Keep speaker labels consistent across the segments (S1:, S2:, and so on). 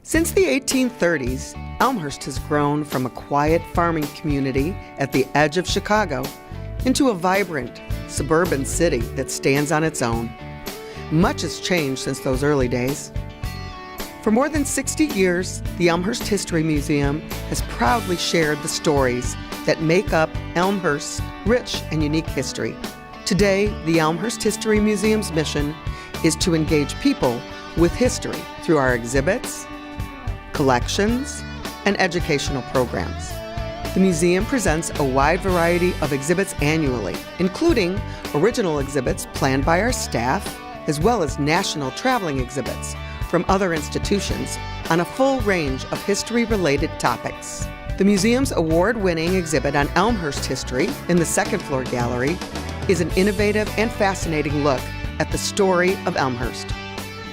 S1: Since the 1830s, Elmhurst has grown from a quiet farming community at the edge of Chicago into a vibrant suburban city that stands on its own. Much has changed since those early days. For more than 60 years, the Elmhurst History Museum has proudly shared the stories that make up Elmhurst's rich and unique history. Today, the Elmhurst History Museum's mission is to engage people with history through our exhibits, collections, and educational programs. The museum presents a wide variety of exhibits annually, including original exhibits planned by our staff, as well as national traveling exhibits from other institutions on a full range of history-related topics. The museum's award-winning exhibit on Elmhurst history in the second floor gallery is an innovative and fascinating look at the story of Elmhurst.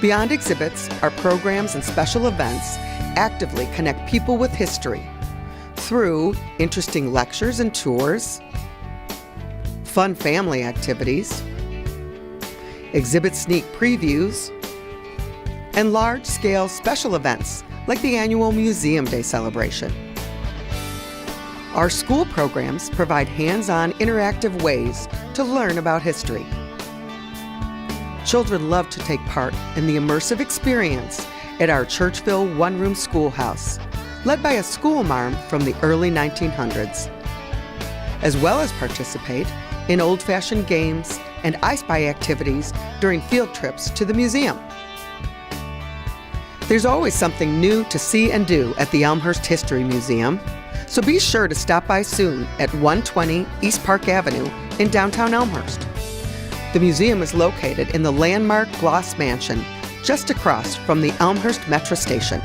S1: Beyond exhibits, our programs and special events actively connect people with history through interesting lectures and tours, fun family activities, exhibit sneak previews, and large-scale special events like the annual Museum Day celebration. Our school programs provide hands-on interactive ways to learn about history. Children love to take part in the immersive experience at our Churchville one-room schoolhouse, led by a schoolmarm from the early 1900s, as well as participate in old-fashioned games and I Spy activities during field trips to the museum. There's always something new to see and do at the Elmhurst History Museum, so be sure to stop by soon at 120 East Park Avenue in downtown Elmhurst. The museum is located in the landmark Gloss Mansion, just across from the Elmhurst Metro Station.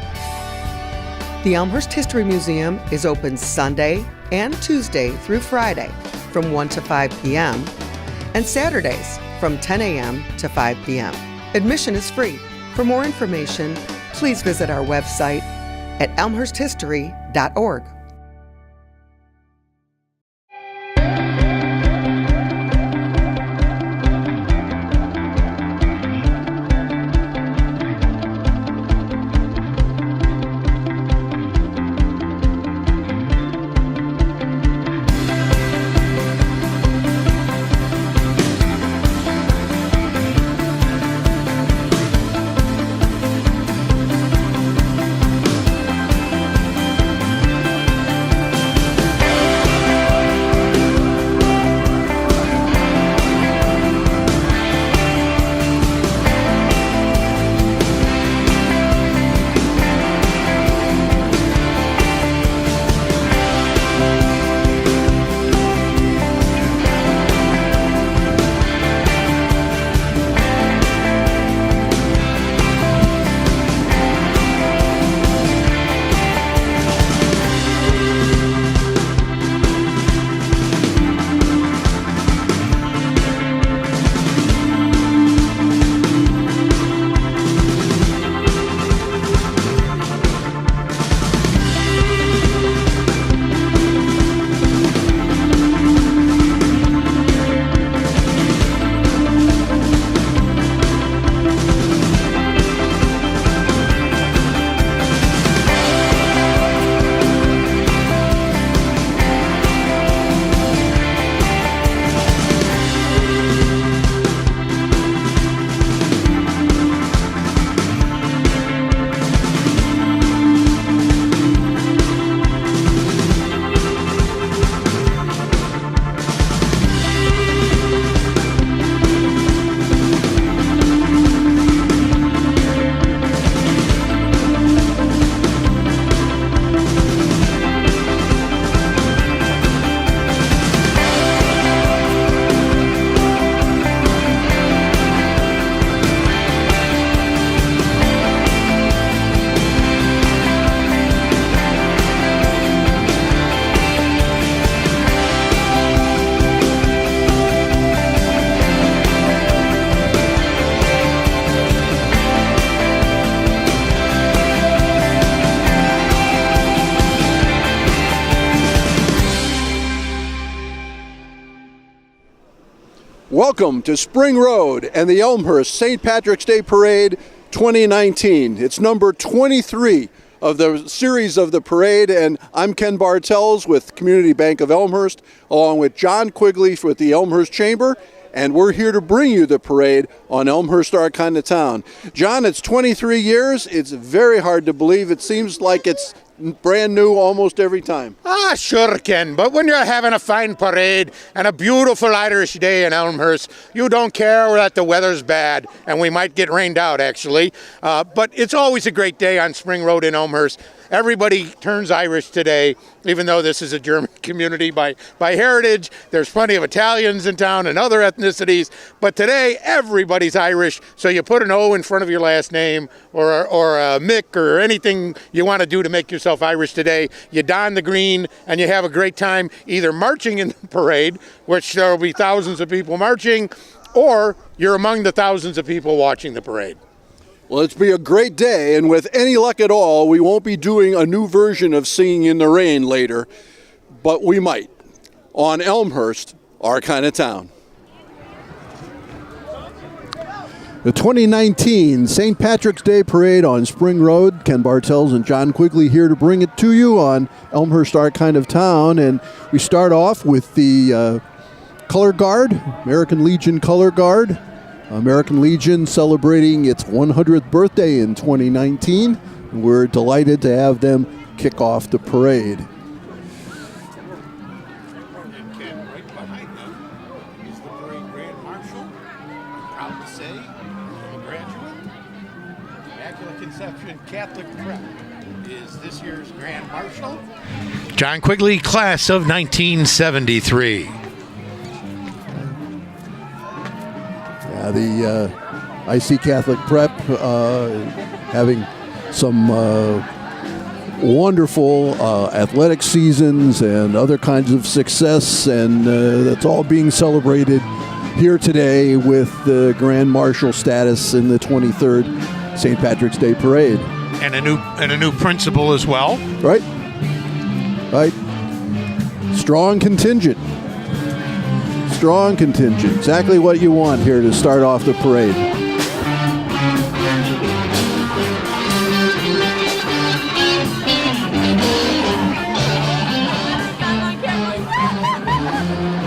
S1: The Elmhurst History Museum is open Sunday and Tuesday through Friday from 1 to 5 p.m. and Saturdays from 10 a.m. to 5 p.m. Admission is free. For more information, please visit our website at elmhursthistory.org.
S2: Welcome to Spring Road and the Elmhurst St. Patrick's Day Parade 2019. It's number 23 of the series of the parade, and I'm Ken Bartels with Community Bank of Elmhurst, along with John Quigley with the Elmhurst Chamber, and we're here to bring you the parade on Elmhurst, our kind of town. John, it's 23 years. It's very hard to believe. It seems like it's brand new almost every time.
S3: Sure, Ken, but when you're having a fine parade and a beautiful Irish day in Elmhurst, you don't care that the weather's bad, and we might get rained out, actually. But it's always a great day on Spring Road in Elmhurst. Everybody turns Irish today, even though this is a German community by heritage. There's plenty of Italians in town and other ethnicities, but today everybody's Irish, so you put an O in front of your last name or a Mick or anything you want to do to make yourself Irish today. You don the green and you have a great time either marching in the parade, which there will be thousands of people marching, or you're among the thousands of people watching the parade.
S2: Well, it's be a great day, and with any luck at all, we won't be doing a new version of Singing in the Rain later, but we might, on Elmhurst, our kind of town. The 2019 St. Patrick's Day Parade on Spring Road. Ken Bartels and John Quigley here to bring it to you on Elmhurst, our kind of town, and we start off with the Color Guard, American Legion Color Guard. American Legion celebrating its 100th birthday in 2019. We're delighted to have them kick off the parade.
S3: And Ken, right behind them is the parade Grand Marshal. Proud to say, a graduate, Immaculate Conception Catholic Prep is this year's Grand Marshal. John Quigley, class of 1973.
S2: The IC Catholic Prep having some wonderful athletic seasons and other kinds of success, and that's all being celebrated here today with the Grand Marshal status in the 23rd St. Patrick's Day Parade.
S3: And a new principal as well.
S2: Right. Strong contingent. Strong contingent. Exactly what you want here to start off the parade.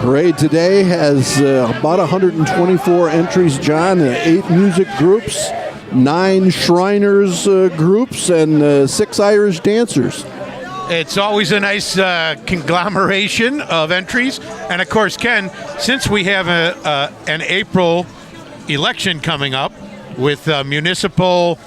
S2: Parade today has about 124 entries, John, 8 music groups, 9 Shriners groups, and 6 Irish dancers.
S3: It's always a nice conglomeration of entries. And, of course, Ken, since we have an April election coming up with municipal,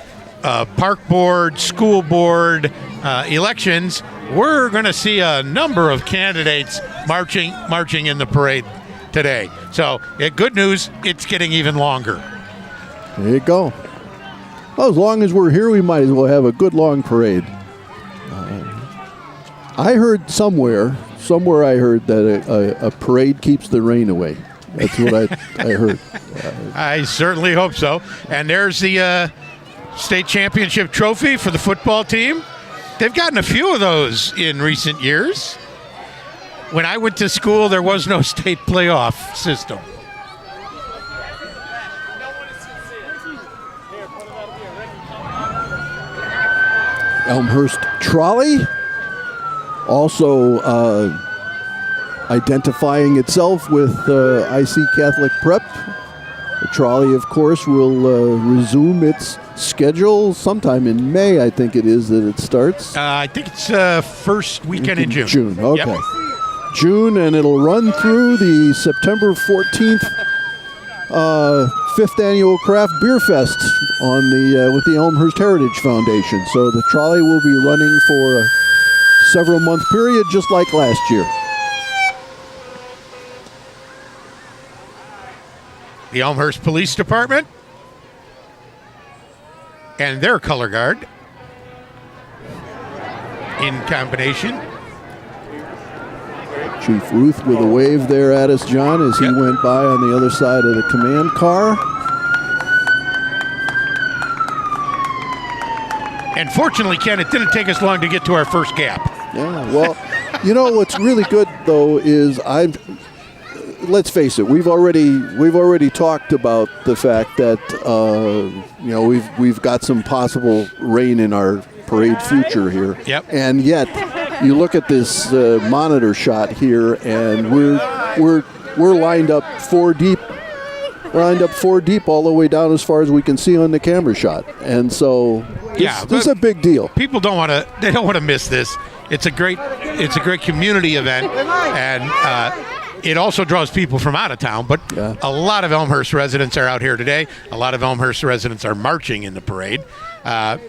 S3: park board, school board elections, we're going to see a number of candidates marching in the parade today. So, good news, it's getting even longer.
S2: There you go. Well, as long as we're here, we might as well have a good long parade. I heard somewhere I heard that a parade keeps the rain away. That's what I heard.
S3: I certainly hope so. And there's the state championship trophy for the football team. They've gotten a few of those in recent years. When I went to school, there was no state playoff system.
S2: Elmhurst Trolley. Also identifying itself with IC Catholic Prep. The trolley, of course, will resume its schedule sometime in May, I think it is that it starts.
S3: I think it's first weekend in June.
S2: June, okay.
S3: Yep.
S2: June, and it'll run through the September 14th 5th Annual Craft Beer Fest with the Elmhurst Heritage Foundation. So the trolley will be running for a several-month period, just like last year.
S3: The Elmhurst Police Department and their color guard in combination.
S2: Chief Ruth with a wave there at us, John, as he went by on the other side of the command car.
S3: And fortunately, Ken, it didn't take us long to get to our first gap.
S2: Yeah, well, you know what's really good, though, is let's face it, we've already talked about the fact that we've got some possible rain in our parade future here.
S4: Yep.
S2: And yet, you look at this monitor shot here, and we're lined up 4 deep. Lined up 4 deep all the way down as far as we can see on the camera shot, and so this is a big deal.
S4: People don't want to miss this. It's a great community event, and it also draws people from out of town. But a lot of Elmhurst residents are out here today. A lot of Elmhurst residents are marching in the parade.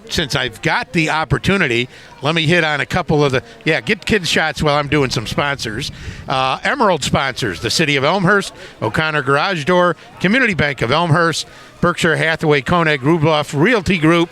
S4: Since I've got the opportunity, let me hit on a couple of get kids shots while I'm doing some sponsors. Emerald sponsors, the City of Elmhurst, O'Connor Garage Door, Community Bank of Elmhurst, Berkshire Hathaway Koenig Rubloff Realty Group,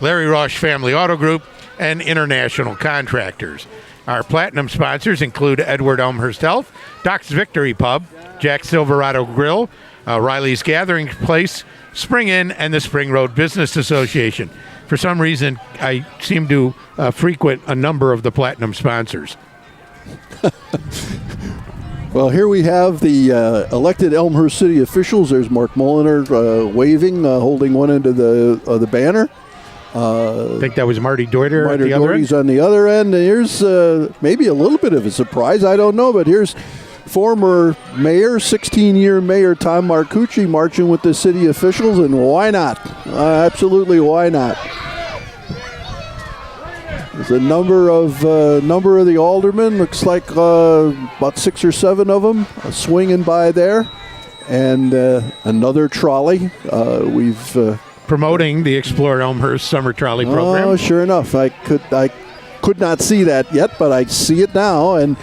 S4: Larry Roche Family Auto Group, and International Contractors. Our platinum sponsors include Edward Elmhurst Health, Doc's Victory Pub, Jack Silverado Grill, Riley's Gathering Place, Spring Inn, and the Spring Road Business Association. For some reason, I seem to frequent a number of the platinum sponsors.
S2: Well, here we have the elected Elmhurst city officials. There's Mark Mulliner waving, holding one end of the banner.
S4: I think that was Marty Deuter at the other end.
S2: On the other end. Here's maybe a little bit of a surprise. I don't know, but here's former mayor, 16-year mayor Tom Marcucci marching with the city officials, and why not? Absolutely, why not? There's a number of the aldermen. Looks like about 6 or 7 of them swinging by there, and another trolley. We've
S4: promoting the Explore Elmhurst Summer Trolley Program.
S2: Oh, sure enough, I could not see that yet, but I see it now, and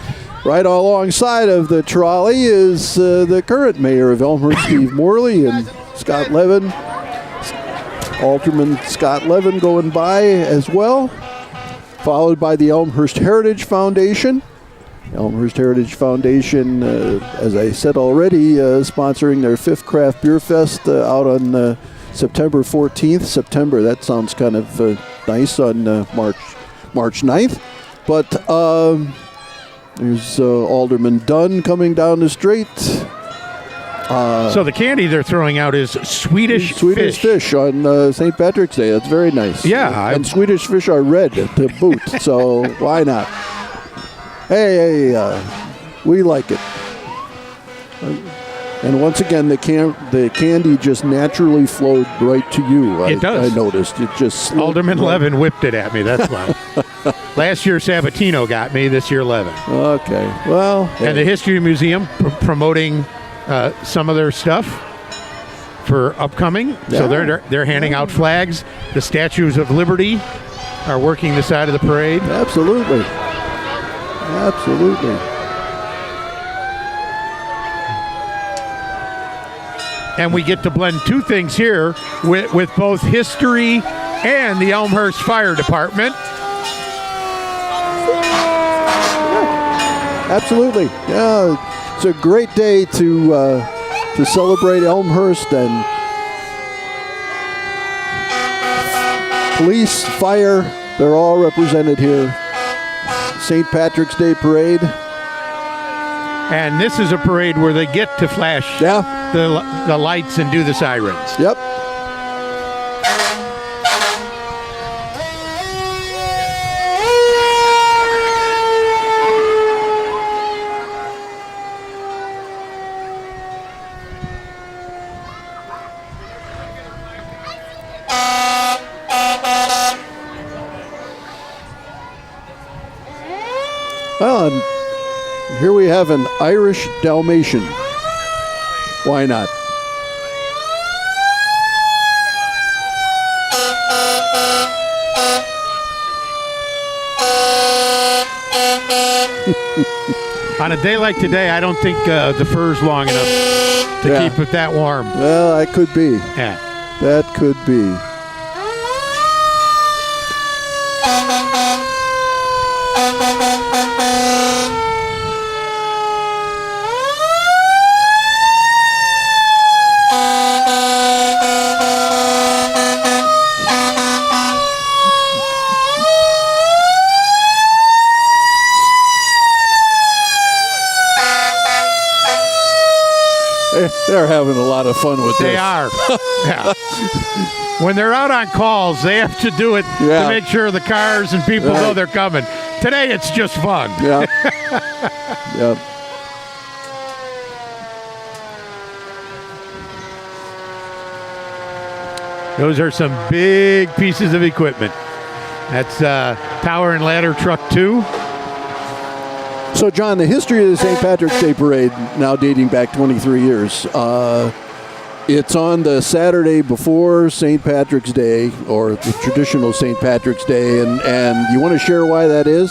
S2: right alongside of the trolley is the current mayor of Elmhurst, Steve Morley, and Scott Levin, Alderman Scott Levin going by as well, followed by the Elmhurst Heritage Foundation. Elmhurst Heritage Foundation, as I said already, sponsoring their 5th Craft Beer Fest out on September 14th. That sounds kind of nice on March 9th. But there's Alderman Dunn coming down the street.
S4: So the candy they're throwing out is Swedish
S2: fish on St. Patrick's Day. That's very nice.
S4: Yeah.
S2: And Swedish fish are red to boot, so why not? Hey, we like it. And once again, the candy just naturally flowed right to you.
S4: It does.
S2: I noticed. It just
S4: Alderman Levin whipped it at me. That's why. Last year, Sabatino got me. This year, Levin.
S2: Okay. Well. Hey.
S4: And the History Museum promoting some of their stuff for upcoming.
S2: Yeah.
S4: So they're handing out flags. The Statues of Liberty are working the side of the parade.
S2: Absolutely.
S4: And we get to blend two things here with both history and the Elmhurst Fire Department.
S2: Absolutely. Yeah, it's a great day to celebrate Elmhurst, and police, fire, they're all represented here. St. Patrick's Day Parade.
S4: And this is a parade where they get to flash the lights and do the sirens.
S2: Yep. Well, and here we have an Irish Dalmatian. Why not?
S4: On a day like today, I don't think the fur's long enough to keep it that warm.
S2: Well, that could be.
S4: Yeah.
S2: That could be. They're having a lot of fun with this.
S4: They are. Yeah. When they're out on calls, they have to do it
S2: Yeah.
S4: to make sure the cars and people know
S2: Right.
S4: they're coming. Today, it's just fun.
S2: Yeah. Yep.
S4: Those are some big pieces of equipment. That's Tower and Ladder Truck 2.
S2: So, John, the history of the St. Patrick's Day Parade, now dating back 23 years, it's on the Saturday before St. Patrick's Day, or the traditional St. Patrick's Day, and you want to share why that is?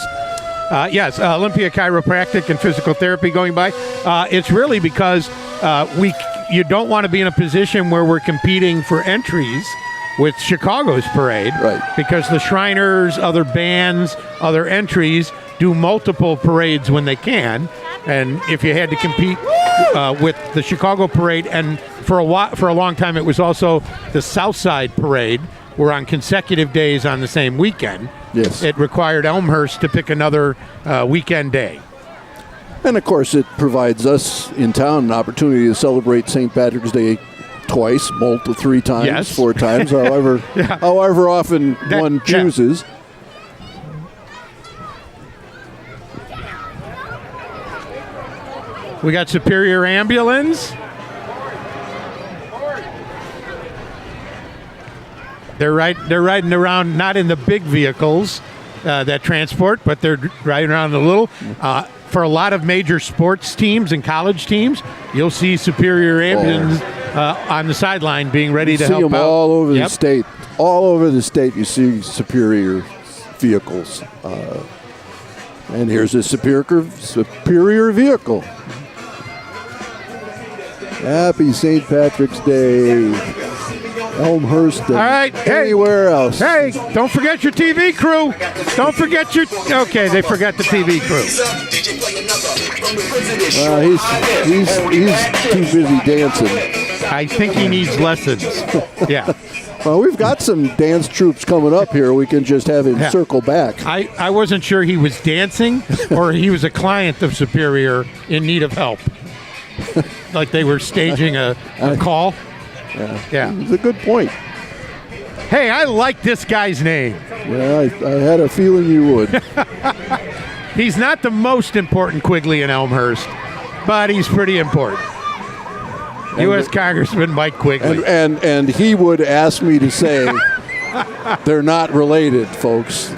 S4: Yes, Olympia Chiropractic and Physical Therapy going by. It's really because you don't want to be in a position where we're competing for entries with Chicago's parade.
S2: Right.
S4: Because the Shriners, other bands, other entries do multiple parades when they can. And if you had to compete with the Chicago parade, and for a long time it was also the South Side parade, were on consecutive days on the same weekend.
S2: Yes.
S4: It required Elmhurst to pick another weekend day.
S2: And, of course, it provides us in town an opportunity to celebrate St. Patrick's Day twice, three times,
S4: Yes.
S2: 4 times, however
S4: Yeah.
S2: however often one
S4: yeah.
S2: chooses.
S4: We got Superior Ambulance. They're riding around, not in the big vehicles that transport, but they're riding around the little. For a lot of major sports teams and college teams, you'll see Superior Ambulance on the sideline being ready to
S2: See
S4: help
S2: them
S4: out.
S2: all over the
S4: Yep.
S2: state. All over the state you see Superior vehicles. And here's a superior vehicle. Happy St. Patrick's Day, Elmhurst, and
S4: All right, hey.
S2: anywhere else.
S4: Hey, don't forget your TV crew. Don't forget your. Okay, they forgot the TV crew.
S2: He's too busy dancing.
S4: I think he needs lessons. Yeah.
S2: Well, we've got some dance troops coming up here. We can just have him
S4: Yeah.
S2: circle back.
S4: I wasn't sure he was dancing or he was a client of Superior in need of help. Like they were staging a call. Yeah.
S2: It's a good point.
S4: Hey, I like this guy's name.
S2: Yeah, I had a feeling you would.
S4: He's not the most important Quigley in Elmhurst, but he's pretty important. U.S. Congressman Mike Quigley.
S2: And he would ask me to say they're not related, folks.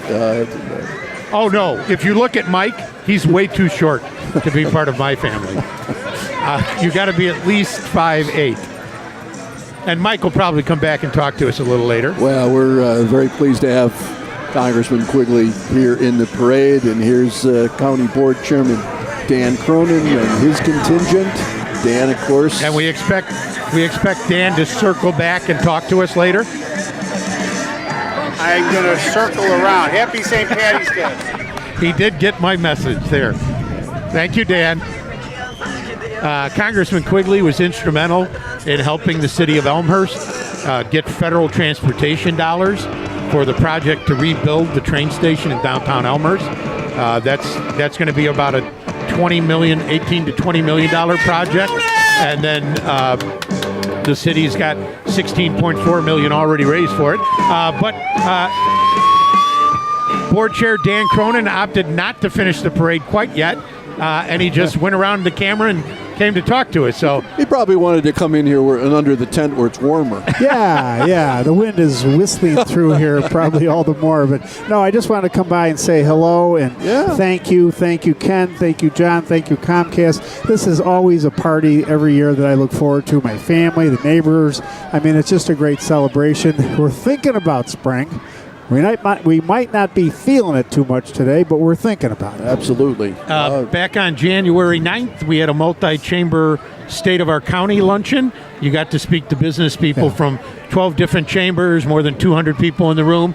S4: Oh, no. If you look at Mike, he's way too short to be part of my family. You got to be at least 5'8". And Mike will probably come back and talk to us a little later.
S2: Well, we're very pleased to have Congressman Quigley here in the parade. And here's County Board Chairman Dan Cronin and his contingent. Dan, of course.
S4: And we expect Dan to circle back and talk to us later.
S5: I'm going to circle around. Happy St. Patty's Day.
S4: He did get my message there. Thank you, Dan. Congressman Quigley was instrumental in helping the city of Elmhurst get federal transportation dollars for the project to rebuild the train station in downtown Elmhurst. That's going to be about a $18 to $20 million project, and then the city's got $16.4 million already raised for it. But Board Chair Dan Cronin opted not to finish the parade quite yet, and he just went around the camera and came to talk to us. So
S2: He probably wanted to come in here and under the tent where it's warmer.
S6: Yeah, the wind is whistling through here probably all the more. But no, I just wanted to come by and say hello and thank you, Ken, thank you, John, thank you, Comcast. This is always a party every year that I look forward to. My family, the neighbors. I mean, it's just a great celebration. We're thinking about spring. We might not be feeling it too much today, but we're thinking about it.
S2: Absolutely.
S4: back on January 9th, we had a multi-chamber State of Our County luncheon. You got to speak to business people from 12 different chambers, more than 200 people in the room.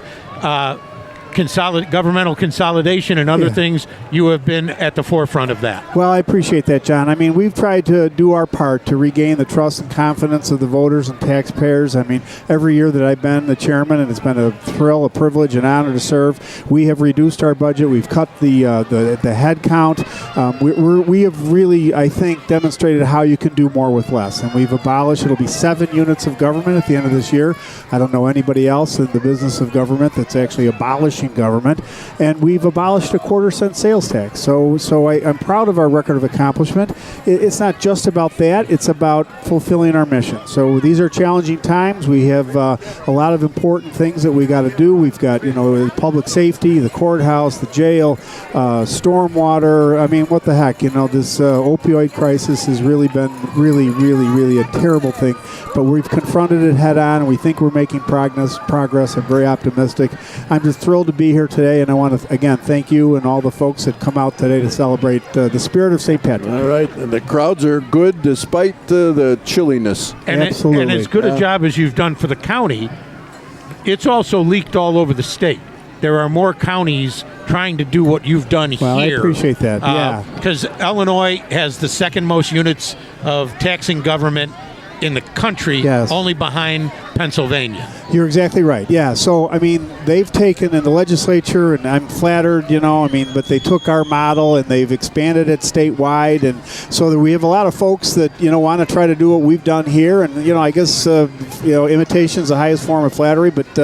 S4: governmental consolidation and other things, you have been at the forefront of that.
S6: Well, I appreciate that, John. I mean, we've tried to do our part to regain the trust and confidence of the voters and taxpayers. I mean, every year that I've been the chairman, and it's been a thrill, a privilege, an honor to serve, we have reduced our budget. We've cut the head count. We have really, I think, demonstrated how you can do more with less. And we've abolished, it'll be 7 units of government at the end of this year. I don't know anybody else in the business of government that's actually abolishing government. And we've abolished a 1/4-cent sales tax. So I'm proud of our record of accomplishment. It's not just about that. It's about fulfilling our mission. So these are challenging times. We have a lot of important things that we got to do. We've got, public safety, the courthouse, the jail, stormwater. I mean, what the heck? This opioid crisis has really been really a terrible thing. But we've confronted it head on, and we think we're making progress. I'm very optimistic. I'm just thrilled to be here today, and I want to, again, thank you and all the folks that come out today to celebrate the spirit of St. Patrick.
S2: All right, and the crowds are good despite the chilliness.
S6: Absolutely.
S4: And as good a job as you've done for the county, it's also leaked all over the state. There are more counties trying to do what you've done here.
S6: Well, I appreciate that, yeah.
S4: Because Illinois has the second most units of taxing government in the country, only behind Pennsylvania.
S6: You're exactly right. Yeah. So, I mean, they've taken in the legislature, and I'm flattered, but they took our model and they've expanded it statewide. And so we have a lot of folks that, want to try to do what we've done here. And, I guess, imitation is the highest form of flattery. But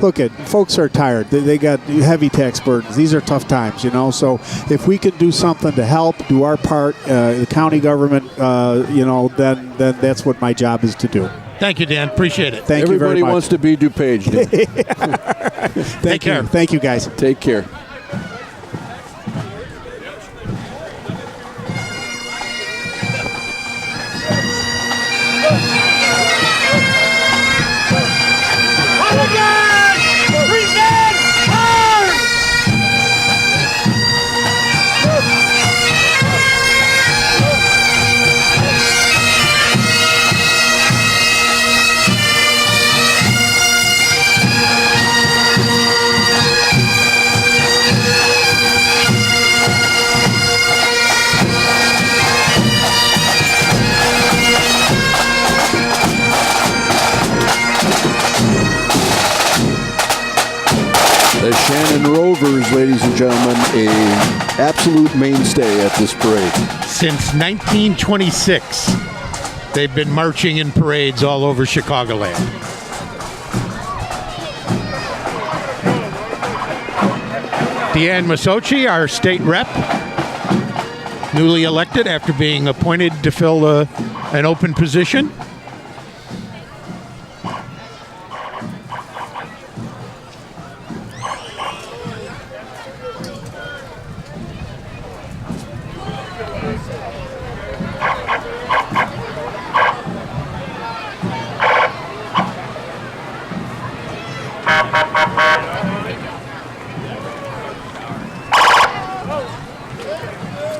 S6: look, folks are tired. They got heavy tax burdens. These are tough times, So if we can do something to help, do our part, the county government, then that's what my job is to do.
S4: Thank you, Dan. Appreciate it.
S6: Thank you very much.
S2: Everybody wants to be DuPage, Dan.
S6: Take care. Thank you, guys.
S2: Take care. The Shannon Rovers, ladies and gentlemen, a absolute mainstay at this parade.
S4: Since 1926, they've been marching in parades all over Chicagoland. Deanne Masochi, our state rep, newly elected after being appointed to fill an open position.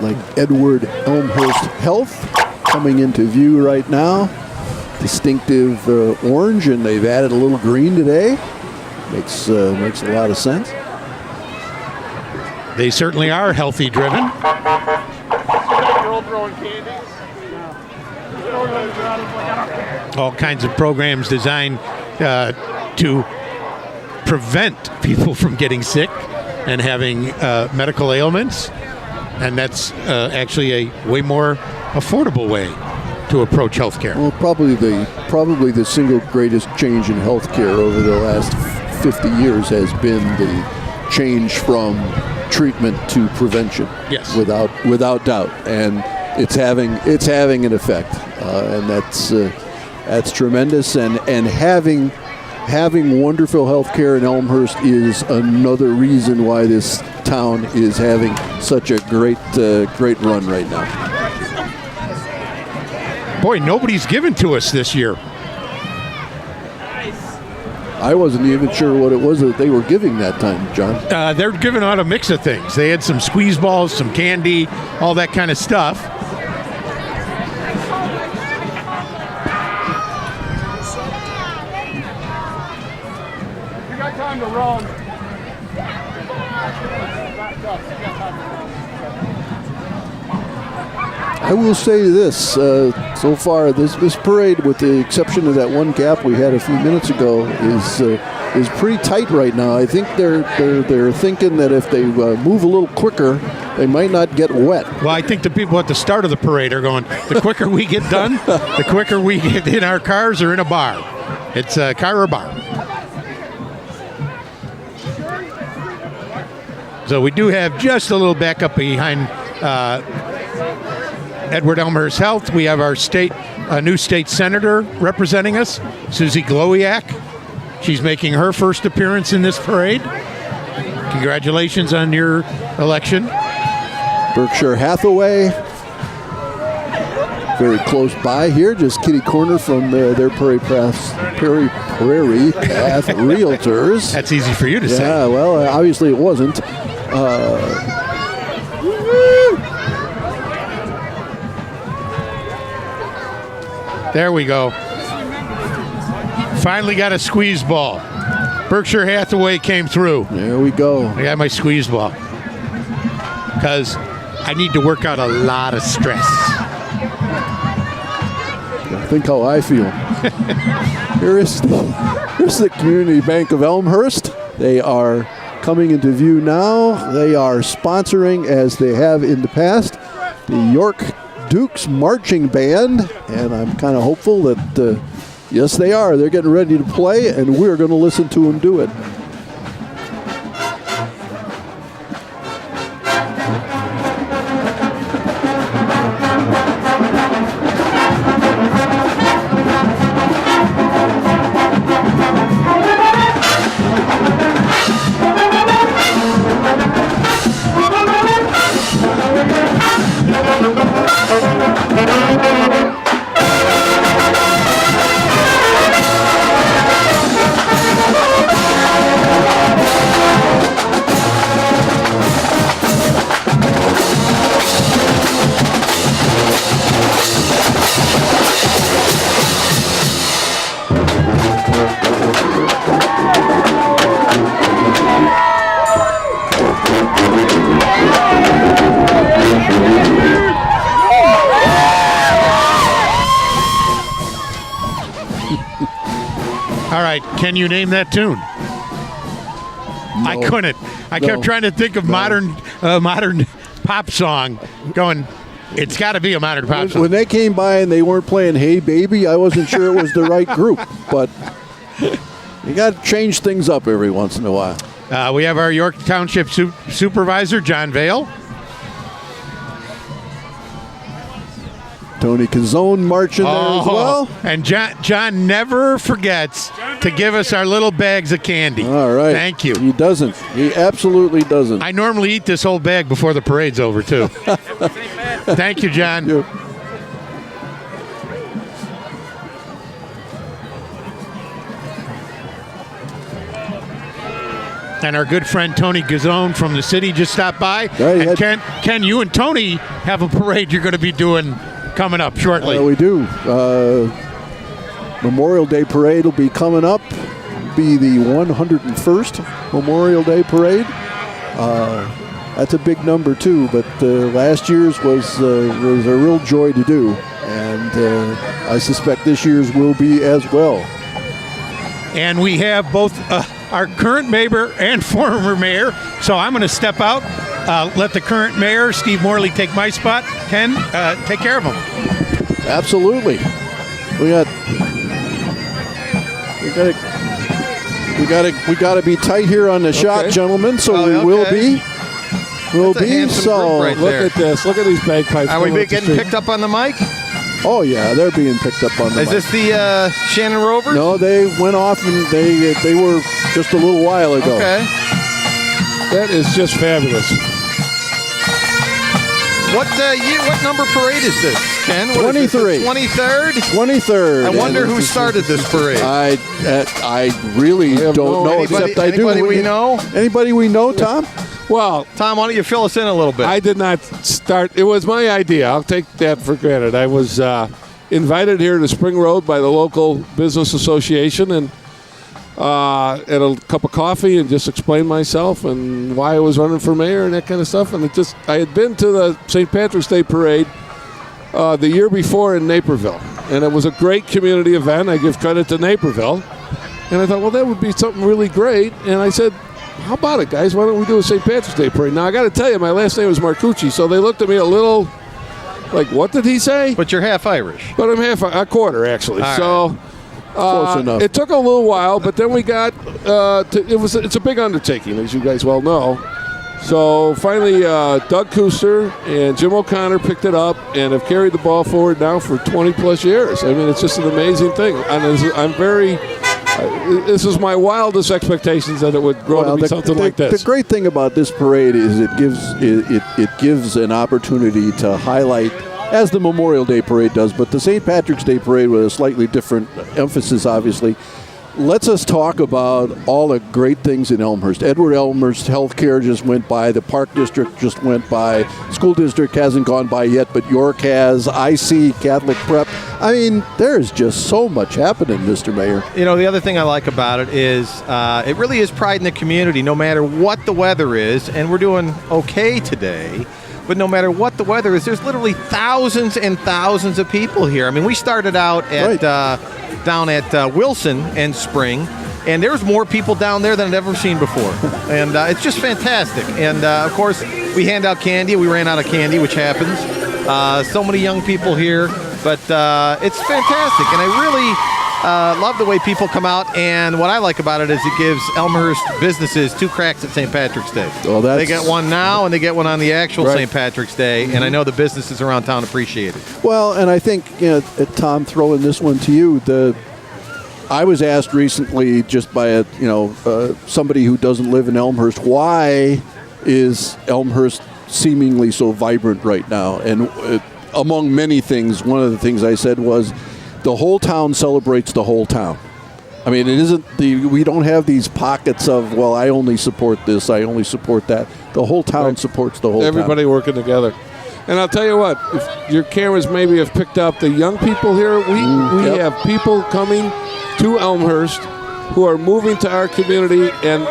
S2: Like Edward Elmhurst Health coming into view right now. Distinctive orange, and they've added a little green today. Makes a lot of sense.
S4: They certainly are healthy driven. All kinds of programs designed to prevent people from getting sick and having medical ailments. And that's actually a way more affordable way to approach healthcare.
S2: Well, probably the single greatest change in healthcare over the last 50 years has been the change from treatment to prevention.
S4: Yes,
S2: without doubt, and it's having an effect, and that's tremendous. And having wonderful healthcare in Elmhurst is another reason why this town is having such a great run right now.
S4: Boy, nobody's given to us this year.
S2: I wasn't even sure what it was that they were giving that time, John.
S4: They're giving out a mix of things. They had some squeeze balls, some candy, all that kind of stuff.
S5: You got time to run.
S2: I will say this: so far, this parade, with the exception of that one gap we had a few minutes ago, is pretty tight right now. I think they're thinking that if they move a little quicker, they might not get wet.
S4: Well, I think the people at the start of the parade are going, the quicker we get done, the quicker we get in our cars or in a bar. It's a car or bar. So we do have just a little backup behind Edward Elmhurst Health. We have our new state senator representing us, Susie Glowiak. She's making her first appearance in this parade. Congratulations on your election.
S2: Berkshire Hathaway, very close by here, just kitty corner from their Prairie Path Realtors.
S4: That's easy for you to say.
S2: Yeah, well, obviously it wasn't.
S4: There we go. Finally got a squeeze ball. Berkshire Hathaway came through.
S2: There we go.
S4: I got my squeeze ball. Because I need to work out a lot of stress.
S2: Think how I feel. Here's the Community Bank of Elmhurst. They are coming into view now. They are sponsoring, as they have in the past, the York Dukes Marching Band, and I'm kind of hopeful that, yes, they are. They're getting ready to play, and we're going to listen to them do it.
S4: All right, can you name that tune? No. I couldn't. I kept trying to think of modern pop song. Going, it's got to be a modern pop song.
S2: When they came by and they weren't playing "Hey Baby," I wasn't sure it was the right group. But you got to change things up every once in a while.
S4: We have our York Township Supervisor, John Vale.
S2: Tony Kazone marching there as well.
S4: And John never forgets to give us our little bags of candy.
S2: All right.
S4: Thank you.
S2: He doesn't. He absolutely doesn't.
S4: I normally eat this whole bag before the parade's over, too. Thank you, John.
S2: Yep.
S4: And our good friend Tony Gazone from the city just stopped by. And Ken, you and Tony have a parade you're going to be doing coming up shortly.
S2: We do. Memorial Day parade will be coming up. Be the 101st Memorial Day parade. That's a big number too, but last year's was a real joy to do, and I suspect this year's will be as well.
S4: And we have both our current mayor and former mayor, so I'm going to step out. Let the current mayor, Steve Morley, take my spot. Ken, take care of him.
S2: Absolutely. We got to be tight here on the shot, gentlemen. So we will be. We'll be. So
S7: right
S2: look
S7: there.
S2: at this. Look at these bagpipes.
S7: Are we getting picked up on the mic?
S2: Oh yeah, they're being picked up on the mic.
S7: Is this the Shannon Rovers?
S2: No, they went off and they were just a little while ago.
S7: Okay.
S8: That is just fabulous.
S7: What number parade is this, Ken?
S2: 23.
S7: 23rd?
S2: 23rd.
S7: I wonder who started this parade.
S2: I really don't know.
S7: Anybody we know?
S2: Anybody we know, Tom?
S8: Well,
S7: Tom, why don't you fill us in a little bit?
S8: I did not start. It was my idea. I'll take that for granted. I was invited here to Spring Road by the local business association and had a cup of coffee and just explained myself and why I was running for mayor and that kind of stuff. And I had been to the St. Patrick's Day parade the year before in Naperville. And it was a great community event. I give credit to Naperville. And I thought, well, that would be something really great. And I said, how about it, guys? Why don't we do a St. Patrick's Day parade? Now, I got to tell you, my last name was Marcucci, so they looked at me a little like, what did he say?
S7: But you're half Irish.
S8: But I'm a quarter, actually.
S7: All
S8: so
S2: Close enough.
S8: it took a little while, but then we got it's a big undertaking, as you guys well know. So finally, Doug Kuster and Jim O'Connor picked it up and have carried the ball forward now for 20-plus years. I mean, it's just an amazing thing. And I'm very this is my wildest expectations that it would grow to be something like this.
S2: The great thing about this parade is it gives an opportunity to highlight, as the Memorial Day Parade does, but the St. Patrick's Day Parade with a slightly different emphasis, obviously, lets us talk about all the great things in Elmhurst. Edward Elmhurst Healthcare just went by. The Park District just went by. School District hasn't gone by yet, but York has. IC, Catholic Prep. I mean, there's just so much happening, Mr. Mayor.
S7: You know, the other thing I like about it is it really is pride in the community, no matter what the weather is. And we're doing okay today. But no matter what the weather is, there's literally thousands and thousands of people here. I mean, we started out at down at Wilson and Spring, and there's more people down there than I've ever seen before. And it's just fantastic. And, of course, we hand out candy. We ran out of candy, which happens. So many young people here. But it's fantastic. And I really love the way people come out. And what I like about it is it gives Elmhurst businesses 2 cracks at St. Patrick's Day.
S2: Well,
S7: they get one now, and they get one on the actual St. Patrick's Day. And I know the businesses around town appreciate it.
S2: Well, and I think, Tom, throwing this one to you, I was asked recently just by somebody who doesn't live in Elmhurst, why is Elmhurst seemingly so vibrant right now? And among many things, one of the things I said was, the whole town celebrates the whole town. I mean, it isn't we don't have these pockets of, well, I only support this, I only support that. The whole town supports the whole town.
S8: Everybody working together. And I'll tell you what, if your cameras maybe have picked up the young people here, we have people coming to Elmhurst who are moving to our community, and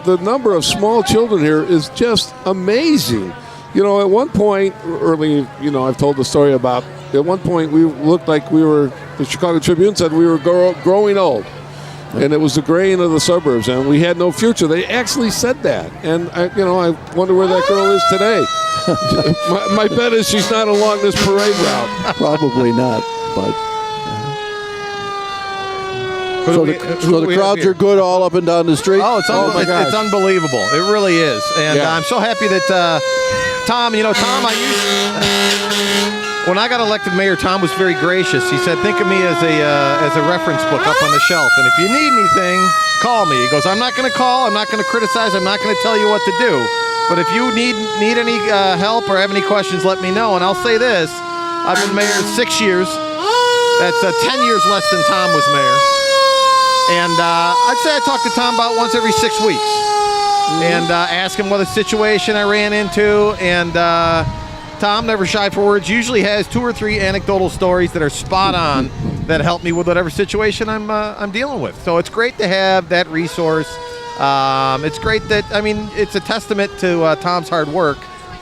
S8: the number of small children here is just amazing. You know, at one point, early, I've told the story about, at one point we looked like the Chicago Tribune said we were growing old. And it was the graying of the suburbs, and we had no future. They actually said that. And, I wonder where that girl is today. my bet is she's not along this parade route.
S2: Probably not, but... So the crowds are good all up and down the street?
S7: Oh, it's unbelievable. It really is. And I'm so happy that Tom, when I got elected mayor, Tom was very gracious. He said, think of me as a reference book up on the shelf. And if you need anything, call me. He goes, I'm not going to call. I'm not going to criticize. I'm not going to tell you what to do. But if you need any help or have any questions, let me know. And I'll say this. I've been mayor 6 years. That's 10 years less than Tom was mayor. And I'd say I talk to Tom about once every 6 weeks. And ask him what a situation I ran into. And Tom, never shy for words, usually has 2 or 3 anecdotal stories that are spot on that help me with whatever situation I'm dealing with. So it's great to have that resource. It's great that, it's a testament to Tom's hard work.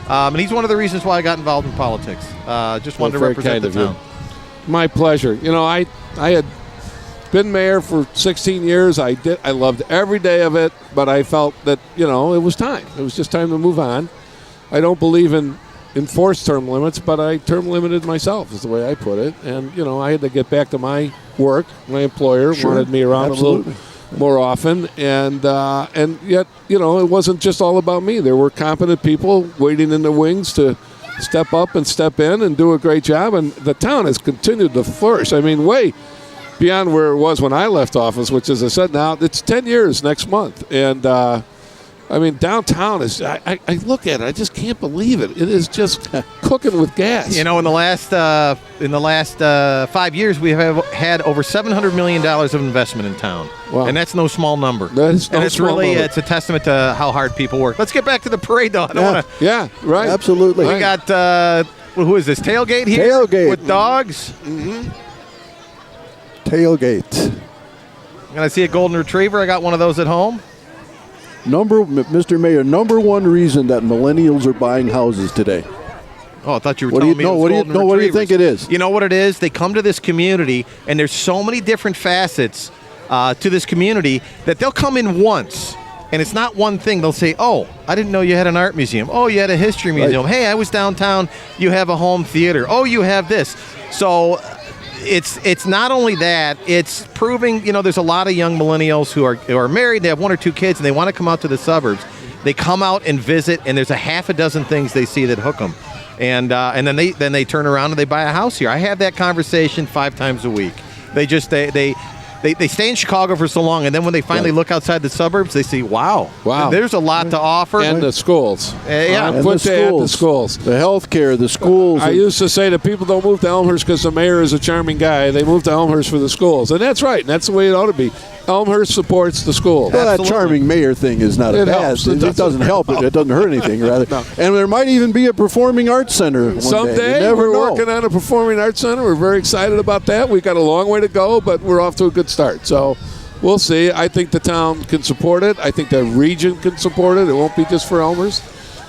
S7: And he's one of the reasons why I got involved in politics. Just wanted to represent the town.
S8: My pleasure. I had been mayor for 16 years. I loved every day of it, but I felt that, it was time. It was just time to move on. I don't believe in enforced term limits, but I term limited myself, is the way I put it. And, I had to get back to my work. My employer wanted me around a little more often. And yet, it wasn't just all about me. There were competent people waiting in the wings to step up and step in and do a great job. And the town has continued to flourish. Way beyond where it was when I left office, which, as I said, now it's 10 years next month. And, downtown is, I look at it, I just can't believe it. It is just cooking with gas.
S7: In the last 5 years, we have had over $700 million of investment in town. Wow. And that's no small number. It's a testament to how hard people work. Let's get back to the parade, though.
S8: Right.
S2: Absolutely.
S7: We got, who is this, Tailgate here?
S2: Tailgate.
S7: With dogs?
S2: Mm-hmm. Tailgate.
S7: I'm going to see a golden retriever. I got one of those at home.
S2: Mr. Mayor, number one reason that millennials are buying houses today.
S7: Oh, I thought you were
S2: What do
S7: telling
S2: you
S7: me.
S2: what do you think it is?
S7: You know what it is? They come to this community, and there's so many different facets to this community that they'll come in once. And it's not one thing. They'll say, oh, I didn't know you had an art museum. Oh, you had a history museum. Hey, I was downtown. You have a home theater. Oh, you have this. So it's not only that. It's proving, there's a lot of young millennials who are married. They have 1 or 2 kids, and they want to come out to the suburbs. They come out and visit, and there's a half a dozen things they see that hook them. And then they turn around and they buy a house here. I have that conversation 5 times a week. They stay in Chicago for so long, and then when they finally look outside the suburbs, they see, wow, there's a lot to offer.
S8: And the schools.
S2: And
S8: the schools.
S2: The health care, the schools.
S8: I used to say that people don't move to Elmhurst because the mayor is a charming guy. They move to Elmhurst for the schools. And that's right. And that's the way it ought to be. Elmhurst supports the schools.
S2: Well, that charming mayor thing is not a bad. It doesn't help. It doesn't hurt anything, rather.
S8: No.
S2: And there might even be a performing arts center one
S8: Someday.
S2: day. You never know.
S8: Working on a performing arts center. We're very excited about that. We've got a long way to go, but we're off to a good start. So we'll see. I think the town can support it. I think the region can support it. It won't be just for Elmhurst.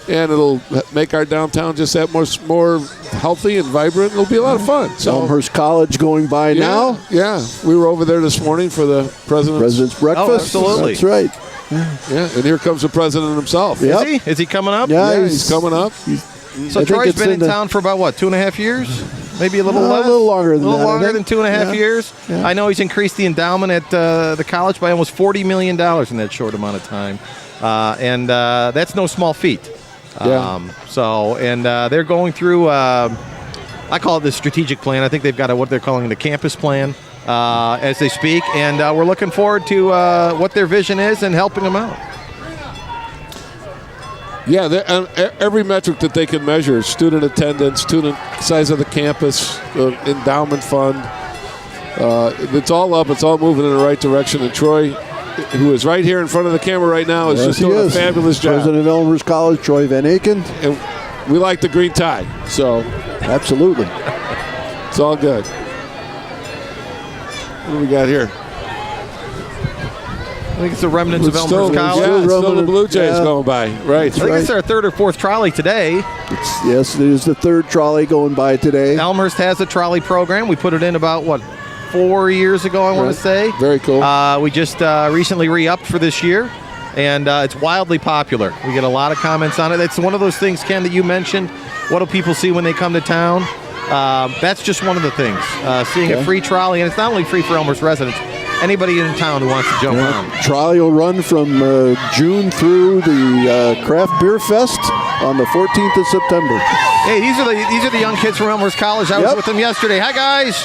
S8: And it'll make our downtown just that much more healthy and vibrant. It'll be a lot of fun. So,
S2: Elmhurst College going by now.
S8: Yeah, we were over there this morning for the president's
S2: breakfast.
S7: Oh, absolutely.
S2: That's right.
S8: Yeah, and here comes the president himself.
S2: Yep.
S7: Is he coming up?
S2: Yeah,
S8: he's coming up.
S7: So Troy's been in town for about, 2.5 years? Maybe a little less?
S2: A little longer than that.
S7: A little longer than 2.5 years?
S2: Yeah.
S7: I know he's increased the endowment at the college by almost $40 million in that short amount of time. And that's no small feat. They're going through, I call it the strategic plan. I think they've got what they're calling the campus plan as they speak. And we're looking forward to what their vision is and helping them out.
S8: Yeah, every metric that they can measure, student attendance, student size of the campus, endowment fund, it's all up. It's all moving in the right direction. And Troy, who is right here in front of the camera right now, is just doing a fabulous job.
S2: President of Elmhurst College, Troy Van Aken.
S8: And we like the green tie, so
S2: absolutely.
S8: It's all good. What do we got here?
S7: I think it's the remnants of Elmhurst College.
S8: Yeah, still the Blue Jays going by. Right.
S7: I think it's their 3rd or 4th trolley today.
S2: Yes, it is the 3rd trolley going by today.
S7: Elmhurst has a trolley program. We put it in about, 4 years ago, I want to say.
S8: Very cool.
S7: We just recently re-upped for this year, and it's wildly popular. We get a lot of comments on it. It's one of those things, Ken, that you mentioned. What do people see when they come to town? That's just one of the things. Seeing a free trolley, and it's not only free for Elmhurst residents, anybody in town who wants to jump on.
S2: Trolley will run from June through the Craft Beer Fest on the 14th of September.
S7: Hey, these are the young kids from Elmhurst College. I was with them yesterday. Hi, guys.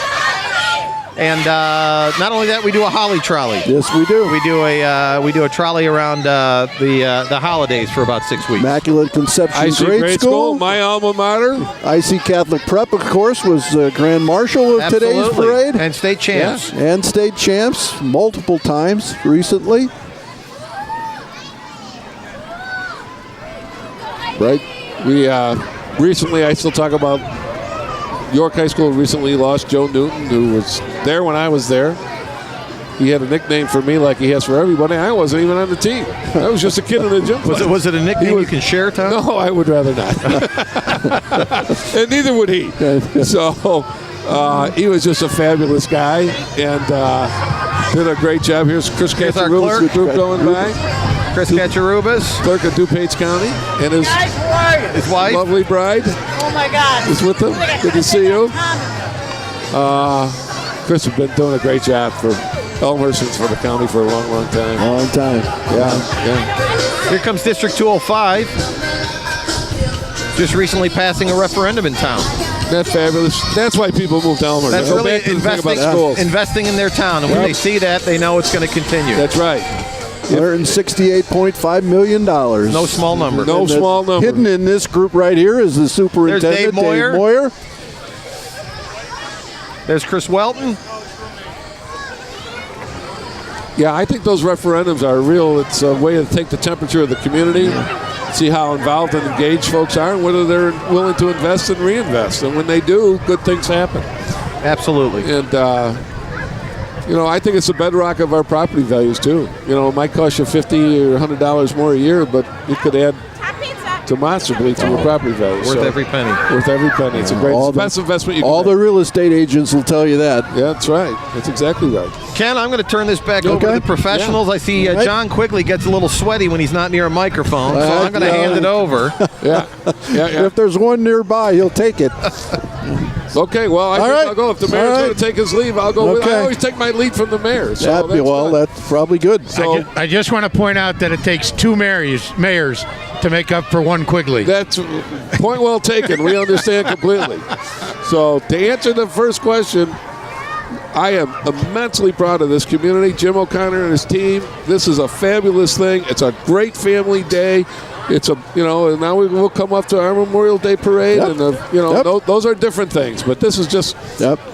S7: And not only that, we do a holly trolley.
S2: Yes, we do.
S7: We do a trolley around the holidays for about 6 weeks.
S2: Immaculate Conception
S8: Grade School, my alma mater.
S2: IC Catholic Prep, of course, was Grand Marshal of today's parade.
S7: And state champs.
S2: Yeah. And state champs multiple times recently.
S8: Right. We recently, I still talk about York High School recently lost Joe Newton, who was there when I was there. He had a nickname for me like he has for everybody. I wasn't even on the team. I was just a kid in the gym.
S7: Was it a nickname you can share, Tom?
S8: No, I would rather not. And neither would he. So he was just a fabulous guy and did a great job. Here's Chris Katcharubas, the group going by.
S7: Chris Katcharubas,
S8: clerk of DuPage County, and his
S7: wife,
S8: lovely bride.
S9: Oh my God!
S8: Is with them. Good to see you. Chris has been doing a great job for Elmhurst and for the county for a long, long time.
S2: Long time.
S8: Yeah.
S7: Here comes District 205. Just recently passing a referendum in town.
S8: That's fabulous. That's why people move to Elmhurst.
S7: That's really investing in their town, and when they see that, they know it's going to continue.
S8: That's right.
S2: $168.5 million.
S7: No small number.
S8: No small number.
S2: Hidden in this group right here is the superintendent,
S7: Dave Moyer.
S2: Moyer.
S7: There's Chris Welton.
S8: Yeah, I think those referendums are real. It's a way to take the temperature of the community, see how involved and engaged folks are, and whether they're willing to invest and reinvest. And when they do, good things happen.
S7: Absolutely.
S8: And, I think it's the bedrock of our property values, too. It might cost you $50 or $100 more a year, but you could add demonstrably to the property value.
S7: Worth every penny.
S8: Worth every penny. It's a great best investment you can
S2: All
S8: make.
S2: the real estate agents will tell you that.
S8: Yeah, that's right. That's exactly right.
S7: Ken, I'm going to turn this back over to the professionals.
S8: Yeah.
S7: I see John Quigley gets a little sweaty when he's not near a microphone, so I'm going to hand it over.
S8: Yeah.
S2: If there's one nearby, he'll take it.
S8: Okay, well, I think
S2: right.
S8: I'll go. If the mayor's going to take his leave, I'll go.
S2: Okay.
S8: I always take my lead from the mayor. So
S2: That's probably good.
S8: So
S4: I just want to point out that it takes 2 mayors to make up for 1 Quigley.
S8: that's point well taken. We understand completely. So to answer the first question, I am immensely proud of this community. Jim O'Connor and his team. This is a fabulous thing. It's a great family day. It's and now we'll come up to our Memorial Day parade, and those are different things. But this is just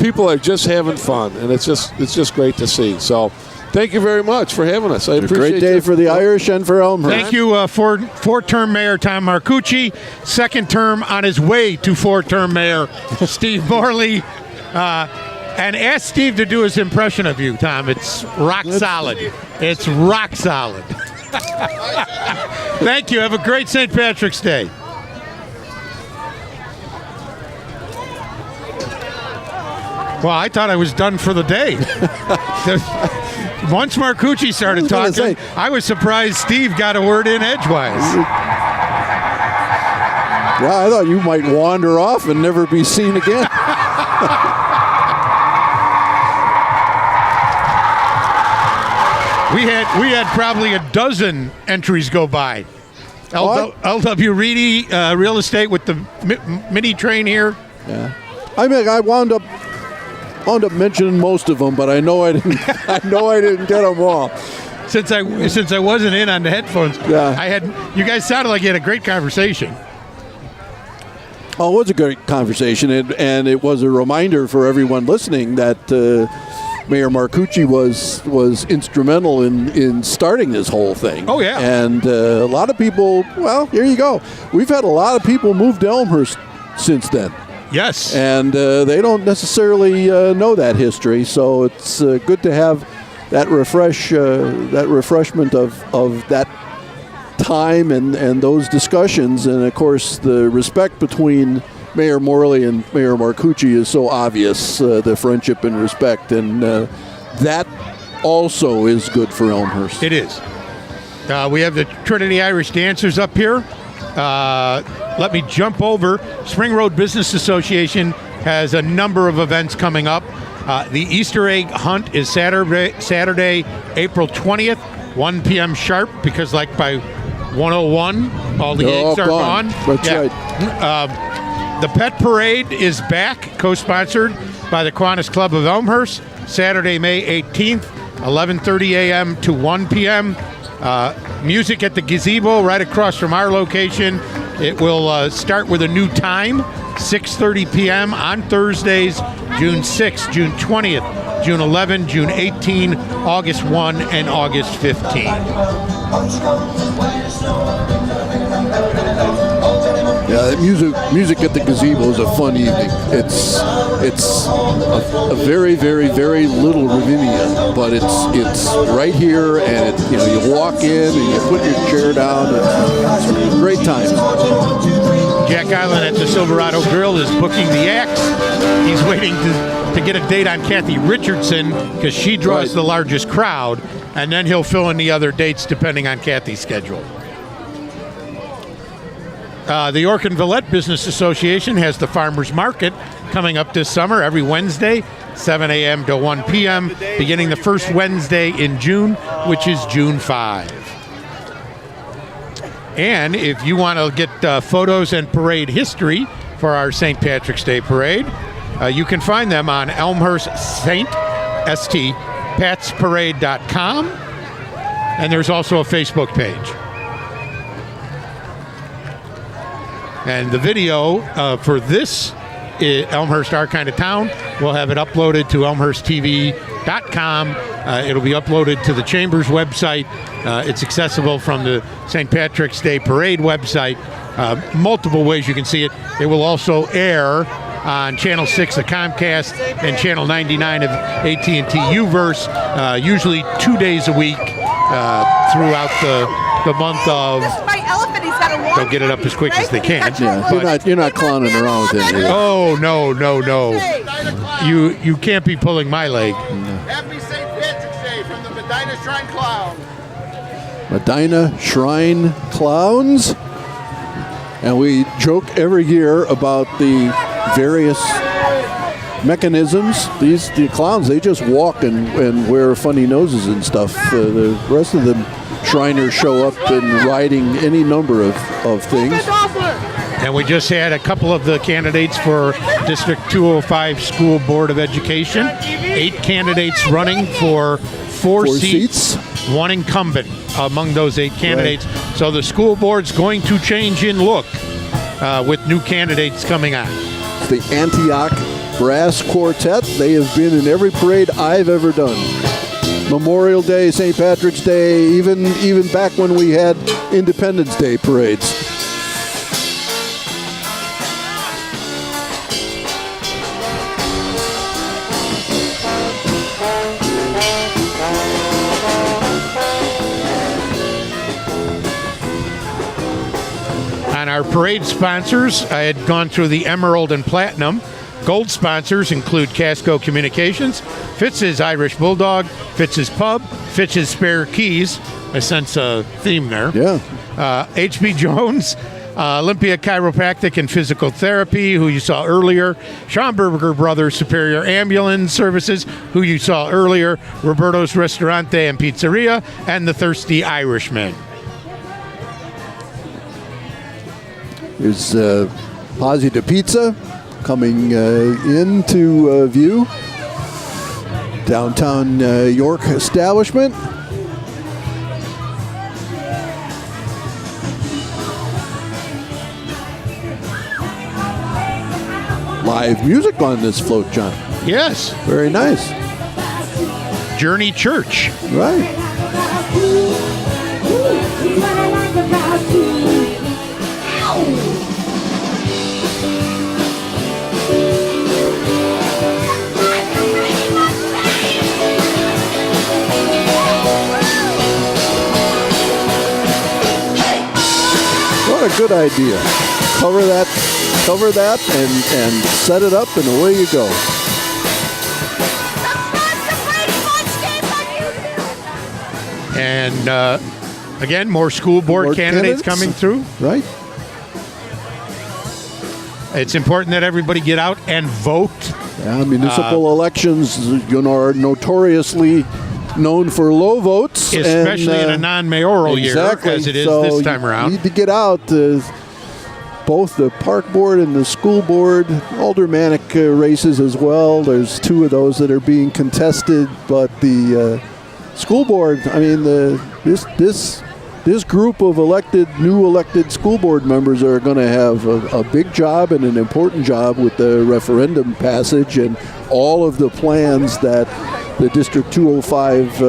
S8: people are just having fun, and it's just great to see. So, thank you very much for having us. I appreciate it.
S2: Great day for the Irish and for Elmhurst.
S4: Thank you, four-term Mayor Tom Marcucci. Second term on his way to 4-term Mayor Steve Morley. And ask Steve to do his impression of you, Tom. It's rock solid. It's rock solid. Thank you. Have a great St. Patrick's Day. Well, I thought I was done for the day. Once Marcucci started talking, I was surprised Steve got a word in edgewise.
S2: Well, I thought you might wander off and never be seen again.
S4: We had probably a dozen entries go by. LW Reedy Real Estate with the mini train here.
S2: Yeah, I wound up mentioning most of them, but I know I didn't. Get them all.
S4: Since I wasn't in on the headphones, you guys sounded like you had a great conversation.
S2: Oh, it was a great conversation, and it was a reminder for everyone listening that Mayor Marcucci was instrumental in starting this whole thing.
S4: Oh, yeah.
S2: And a lot of people, well, here you go. We've had a lot of people move to Elmhurst since then.
S4: Yes.
S2: And they don't necessarily know that history, so it's good to have that refreshment of that time and those discussions. And, of course, the respect between Mayor Morley and Mayor Marcucci is so obvious, the friendship and respect, and that also is good for Elmhurst.
S4: It is. We have the Trinity Irish Dancers up here. Let me jump over. Spring Road Business Association has a number of events coming up. The Easter egg hunt is Saturday, April 20th, 1 p.m. sharp, because like by 1:01, all the eggs are gone.
S2: That's right.
S4: The Pet Parade is back, co-sponsored by the Kiwanis Club of Elmhurst, Saturday, May 18th, 11:30 a.m. to 1 p.m. Music at the gazebo right across from our location. It will start with a new time, 6:30 p.m. on Thursdays, June 6th, June 20th, June 11th, June 18th, August 1, and August 15th.
S2: Yeah, music at the gazebo is a fun evening. It's a very, very, very little Ravinia, but it's right here, and you walk in and you put your chair down. It's a great time.
S4: Jack Island at the Silverado Grill is booking the acts. He's waiting to get a date on Kathy Richardson because she draws the largest crowd, and then he'll fill in the other dates depending on Kathy's schedule. The York and Villette Business Association has the Farmers Market coming up this summer every Wednesday, 7 a.m. to 1 p.m., beginning the first Wednesday in June, which is June 5. And if you want to get photos and parade history for our St. Patrick's Day Parade, you can find them on Elmhurst patsparade.com, and there's also a Facebook page. And the video for this Elmhurst Our Kind of Town, we'll have it uploaded to elmhursttv.com. It'll be uploaded to the Chamber's website. It's accessible from the St. Patrick's Day Parade website. Multiple ways you can see it. It will also air on Channel 6 of Comcast and Channel 99 of AT&T Uverse, usually 2 days a week throughout the month of they'll get it up as quick as they can.
S2: Yeah, you're not clowning around with it.
S4: Oh, no. You can't be pulling my leg.
S3: Happy St. Patrick's Day from the Medina Shrine Clown.
S2: Medina Shrine Clowns. And we joke every year about the various mechanisms. The clowns, they just walk and wear funny noses and stuff. The rest of the Shriners show up and riding any number of things.
S4: And we just had a couple of the candidates for District 205 School Board of Education. 8 candidates running for four seats. One incumbent among those 8 candidates. Right. So the school board's going to change in look with new candidates coming on.
S2: The Antioch Brass Quartet. They have been in every parade I've ever done. Memorial Day, St. Patrick's Day, even back when we had Independence Day parades.
S4: On our parade sponsors, I had gone through the Emerald and Platinum. Gold sponsors include Casco Communications, Fitz's Irish Bulldog, Fitz's Pub, Fitz's Spare Keys. I sense a theme there.
S2: Yeah.
S4: H.B. Jones, Olympia Chiropractic and Physical Therapy, who you saw earlier. Schomburger Brothers Superior Ambulance Services, who you saw earlier. Roberto's Restaurante and Pizzeria, and the Thirsty Irishman.
S2: There's Posita Pizza coming into view. Downtown York establishment. Live music on this float, John.
S4: Yes.
S2: Very nice.
S4: Journey Church.
S2: Right. What a good idea. Cover that and set it up and away you go.
S4: And again, more school board candidates coming through.
S2: Right.
S4: It's important that everybody get out and vote.
S2: Yeah, municipal elections, are notoriously known for low votes,
S4: especially in a non-mayoral year, as it is this time around.
S2: You need to get out. Both the park board and the school board, aldermanic races as well. There's 2 of those that are being contested, but the school board. This group of new elected school board members are going to have a big job and an important job with the referendum passage and all of the plans that the District 205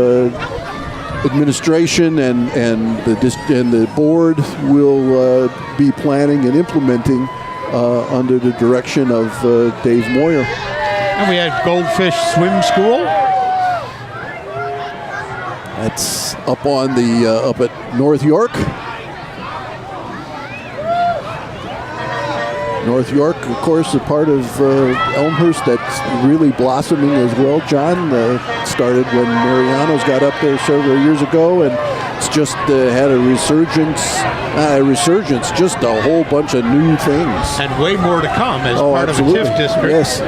S2: administration and the board will be planning and implementing under the direction of Dave Moyer.
S4: And we had Goldfish Swim School.
S2: That's up on the up at North York. North York, of course, a part of Elmhurst that's really blossoming as well. John started when Mariano's got up there several years ago, and it's just had a resurgence, just a whole bunch of new things.
S4: And way more to come as part
S2: absolutely.
S4: of the TIF district.
S2: Yes.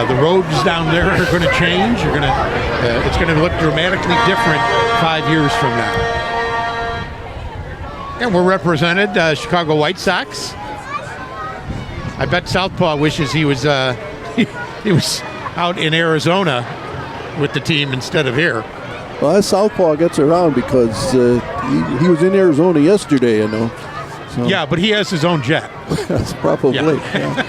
S4: The roads down there are going to change. It's going to look dramatically different 5 years from now. And we're represented, Chicago White Sox. I bet Southpaw wishes he was he was out in Arizona with the team instead of here.
S2: Well, Southpaw gets around because he was in Arizona yesterday, So.
S4: Yeah, but he has his own jet.
S2: That's probably. Yeah.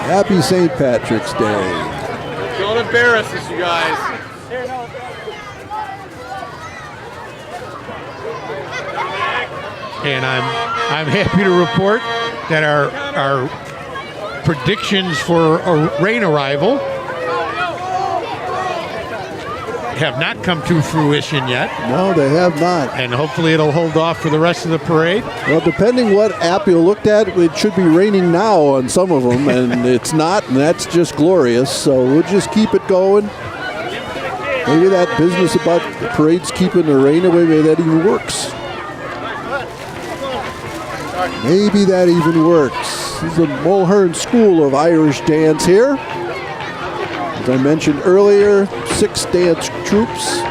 S2: Happy St. Patrick's Day.
S5: Don't embarrass us, you guys.
S4: And I'm happy to report that our predictions for a rain arrival have not come to fruition yet.
S2: No, they have not.
S4: And hopefully it'll hold off for the rest of the parade.
S2: Well, depending what app you looked at, it should be raining now on some of them, and it's not, and that's just glorious. So we'll just keep it going. Maybe that business about the parades keeping the rain away, maybe that even works. Maybe that even works. This is the Mulhern School of Irish Dance here. As I mentioned earlier, 6 dance troops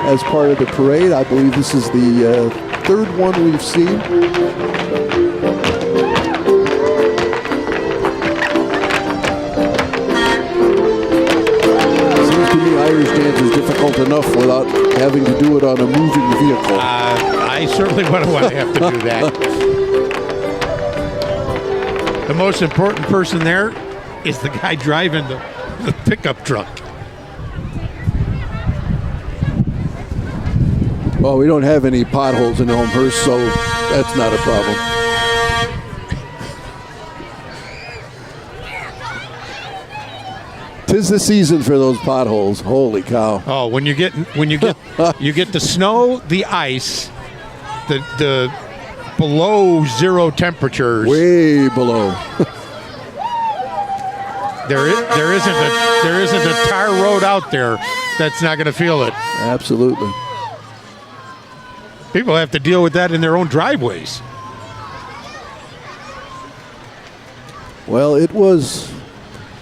S2: as part of the parade. I believe this is the third one we've seen. Seems to me Irish dance is difficult enough without having to do it on a moving vehicle.
S4: I certainly wouldn't want to have to do that. The most important person there is the guy driving the pickup truck.
S2: Well, we don't have any potholes in Elmhurst, so that's not a problem. Tis the season for those potholes. Holy cow!
S4: Oh, when you get you get the snow, the ice, the below zero temperatures.
S2: Way below.
S4: There isn't a tar road out there that's not going to feel it.
S2: Absolutely.
S4: People have to deal with that in their own driveways.
S2: Well, it was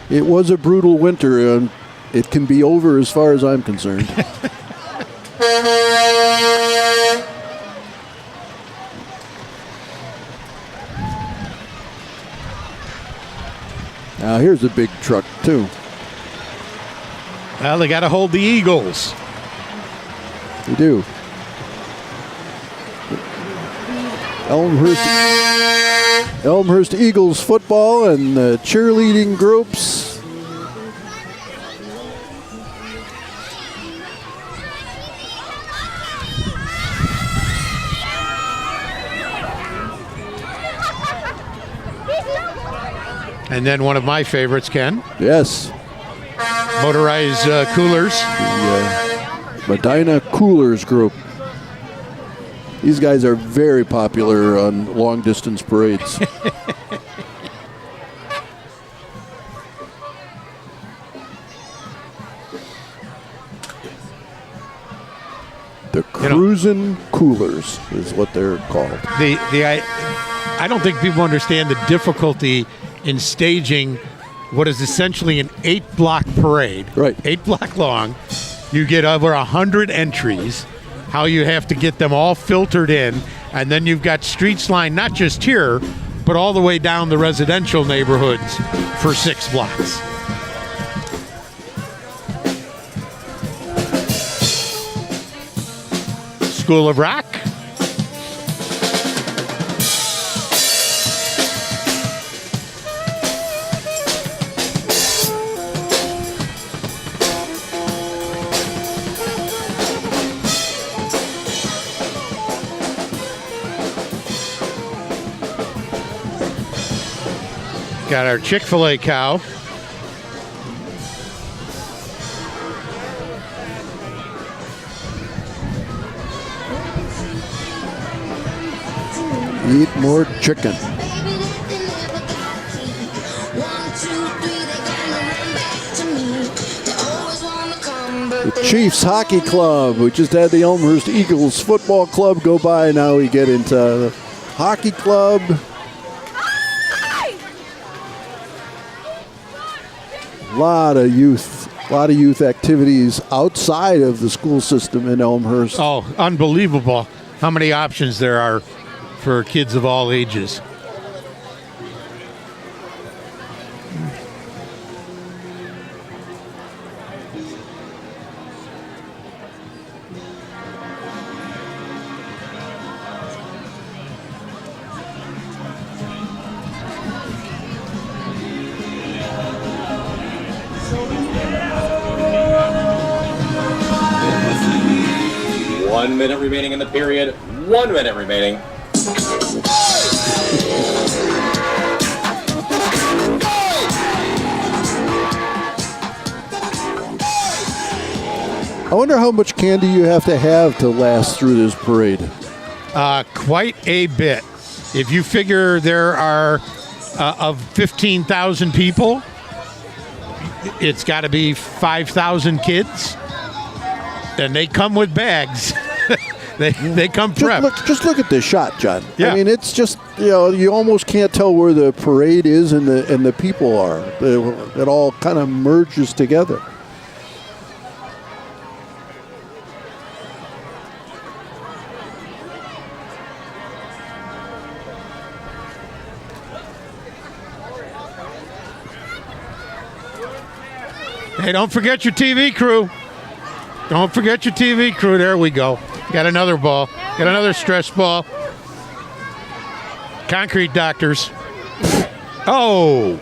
S2: a brutal winter, and it can be over as far as I'm concerned. Now here's a big truck too.
S4: Well, they got to hold the Eagles.
S2: They do. Elmhurst Eagles football and the cheerleading groups.
S4: And then one of my favorites, Ken.
S2: Yes.
S4: Motorized coolers.
S2: The Medina Coolers group. These guys are very popular on long-distance parades. The Cruisin' Coolers is what they're called.
S4: I don't think people understand the difficulty in staging what is essentially an 8-block parade.
S2: Right.
S4: 8 block long. You get over 100 entries. How you have to get them all filtered in, and then you've got streets lined not just here, but all the way down the residential neighborhoods for 6 blocks. School of Rock. Got our Chick-fil-A cow.
S2: Eat more chicken. The Chiefs Hockey Club. We just had the Elmhurst Eagles Football Club go by. Now we get into the Hockey Club. A lot of youth activities outside of the school system in Elmhurst.
S4: Oh, unbelievable how many options there are for kids of all ages.
S9: One minute remaining in the period. 1 minute remaining.
S2: I wonder how much candy you have to last through this parade.
S4: Quite a bit. If you figure there are of 15,000 people, it's got to be 5,000 kids, and they come with bags. they come prepped.
S2: Just look at this shot, John.
S4: Yeah.
S2: I mean, it's just, you almost can't tell where the parade is and the people are. It all kind of merges together.
S4: Hey, don't forget your TV crew. Don't forget your TV crew. There we go. Got another ball. Got another stress ball. Concrete doctors. Oh,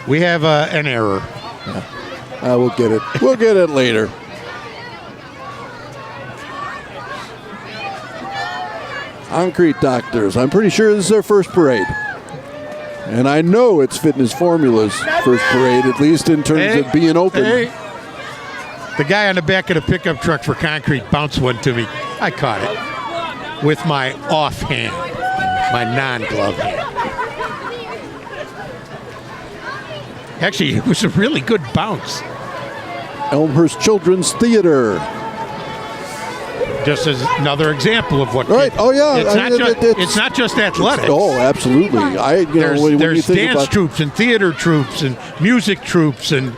S4: we have an error.
S2: We'll get it. We'll get it later. Concrete doctors. I'm pretty sure this is their first parade. And I know it's Fitness Formula's first parade, at least in terms of being open.
S4: Hey. The guy on the back of the pickup truck for concrete bounced one to me. I caught it with my off hand, my non-glove hand. Actually, it was a really good bounce.
S2: Elmhurst Children's Theater.
S4: Just as another example of what.
S2: Right. Oh yeah.
S4: It's not just athletics.
S2: Oh, absolutely.
S4: There's dance troops and theater troops and music troops and.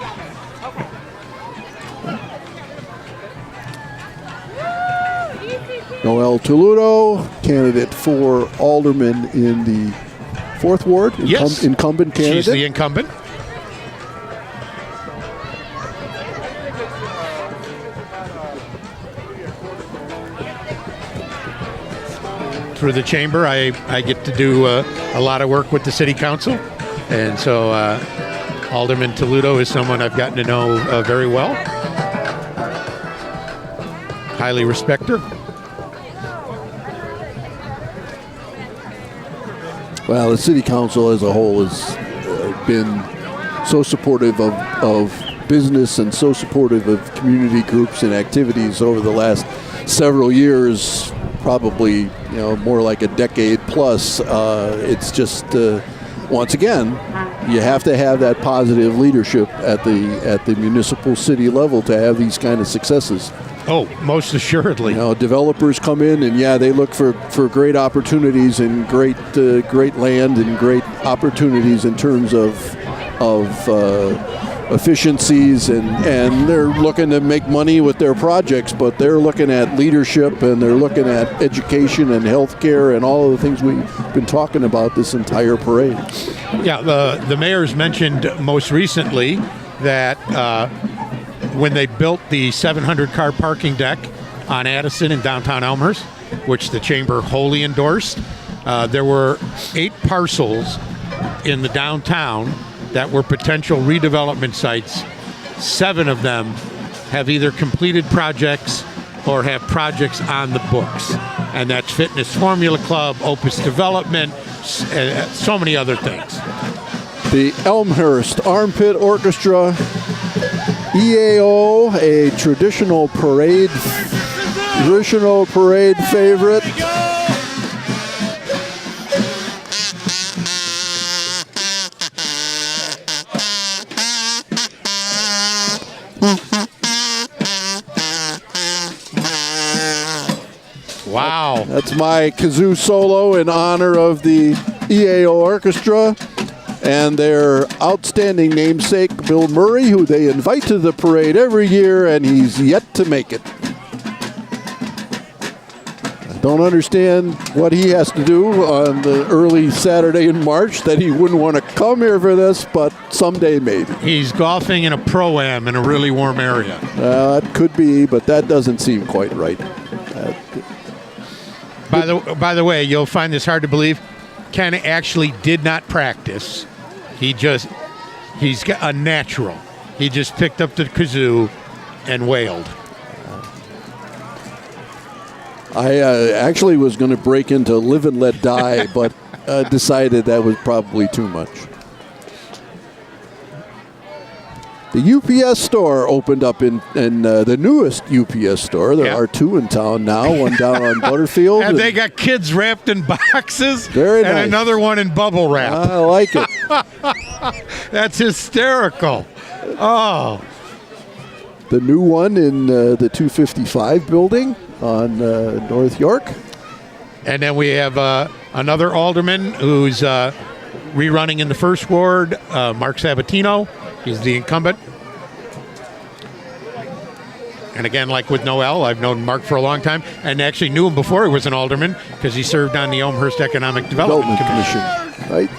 S2: Noel Toludo, candidate for alderman in the 4th Ward.
S4: Yes.
S2: Incumbent candidate.
S4: She's the incumbent. Through the chamber, I get to do a lot of work with the city council, and so Alderman Toludo is someone I've gotten to know very well. Highly respect her.
S2: Well, the city council as a whole has been so supportive of business and so supportive of community groups and activities over the last several years. Probably, more like a decade plus. It's just, once again, you have to have that positive leadership at the municipal city level to have these kind of successes.
S4: Oh, most assuredly.
S2: Developers come in and they look for great opportunities and great land and great opportunities in terms of efficiencies, and they're looking to make money with their projects, but they're looking at leadership and they're looking at education and healthcare and all of the things we've been talking about this entire parade.
S4: Yeah, the mayor's mentioned most recently that when they built the 700-car parking deck on Addison in downtown Elmhurst, which the chamber wholly endorsed, there were 8 parcels in the downtown that were potential redevelopment sites. 7 of them have either completed projects or have projects on the books. And that's Fitness Formula Club, Opus Development, so many other things.
S2: The Elmhurst Armpit Orchestra, EAO, a traditional parade favorite.
S4: Wow.
S2: That's my kazoo solo in honor of the EAO Orchestra and their outstanding namesake, Bill Murray, who they invite to the parade every year, and he's yet to make it. I don't understand what he has to do on the early Saturday in March that he wouldn't want to come here for this, but someday maybe.
S4: He's golfing in a pro-am in a really warm area.
S2: It could be, but that doesn't seem quite right.
S4: By the way, you'll find this hard to believe. Ken actually did not practice. He's got a natural. He just picked up the kazoo and wailed.
S2: I actually was going to break into Live and Let Die, but decided that was probably too much. The UPS store opened up in the newest UPS store. There are 2 in town now, one down on Butterfield.
S4: And they got kids wrapped in boxes.
S2: Very
S4: and
S2: nice.
S4: Another one in bubble wrap.
S2: I like it.
S4: That's hysterical. Oh.
S2: The new one in the 255 building on North York.
S4: And then we have another alderman who's rerunning in the first ward, Mark Sabatino. He's the incumbent. And again, like with Noel, I've known Mark for a long time and actually knew him before he was an alderman because he served on the Elmhurst Economic Development Commission.
S2: Right.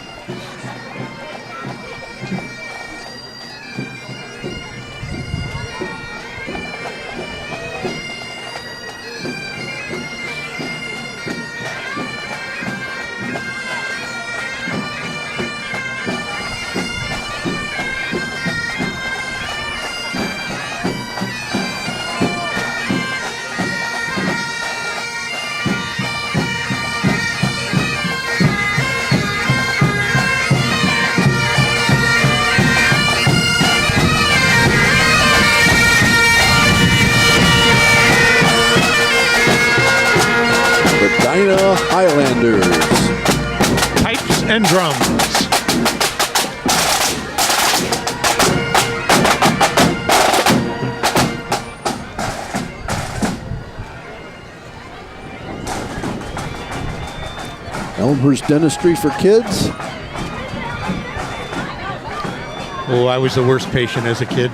S2: Highlanders.
S4: Pipes and drums.
S2: Elmhurst Dentistry for Kids.
S4: Oh, I was the worst patient as a kid.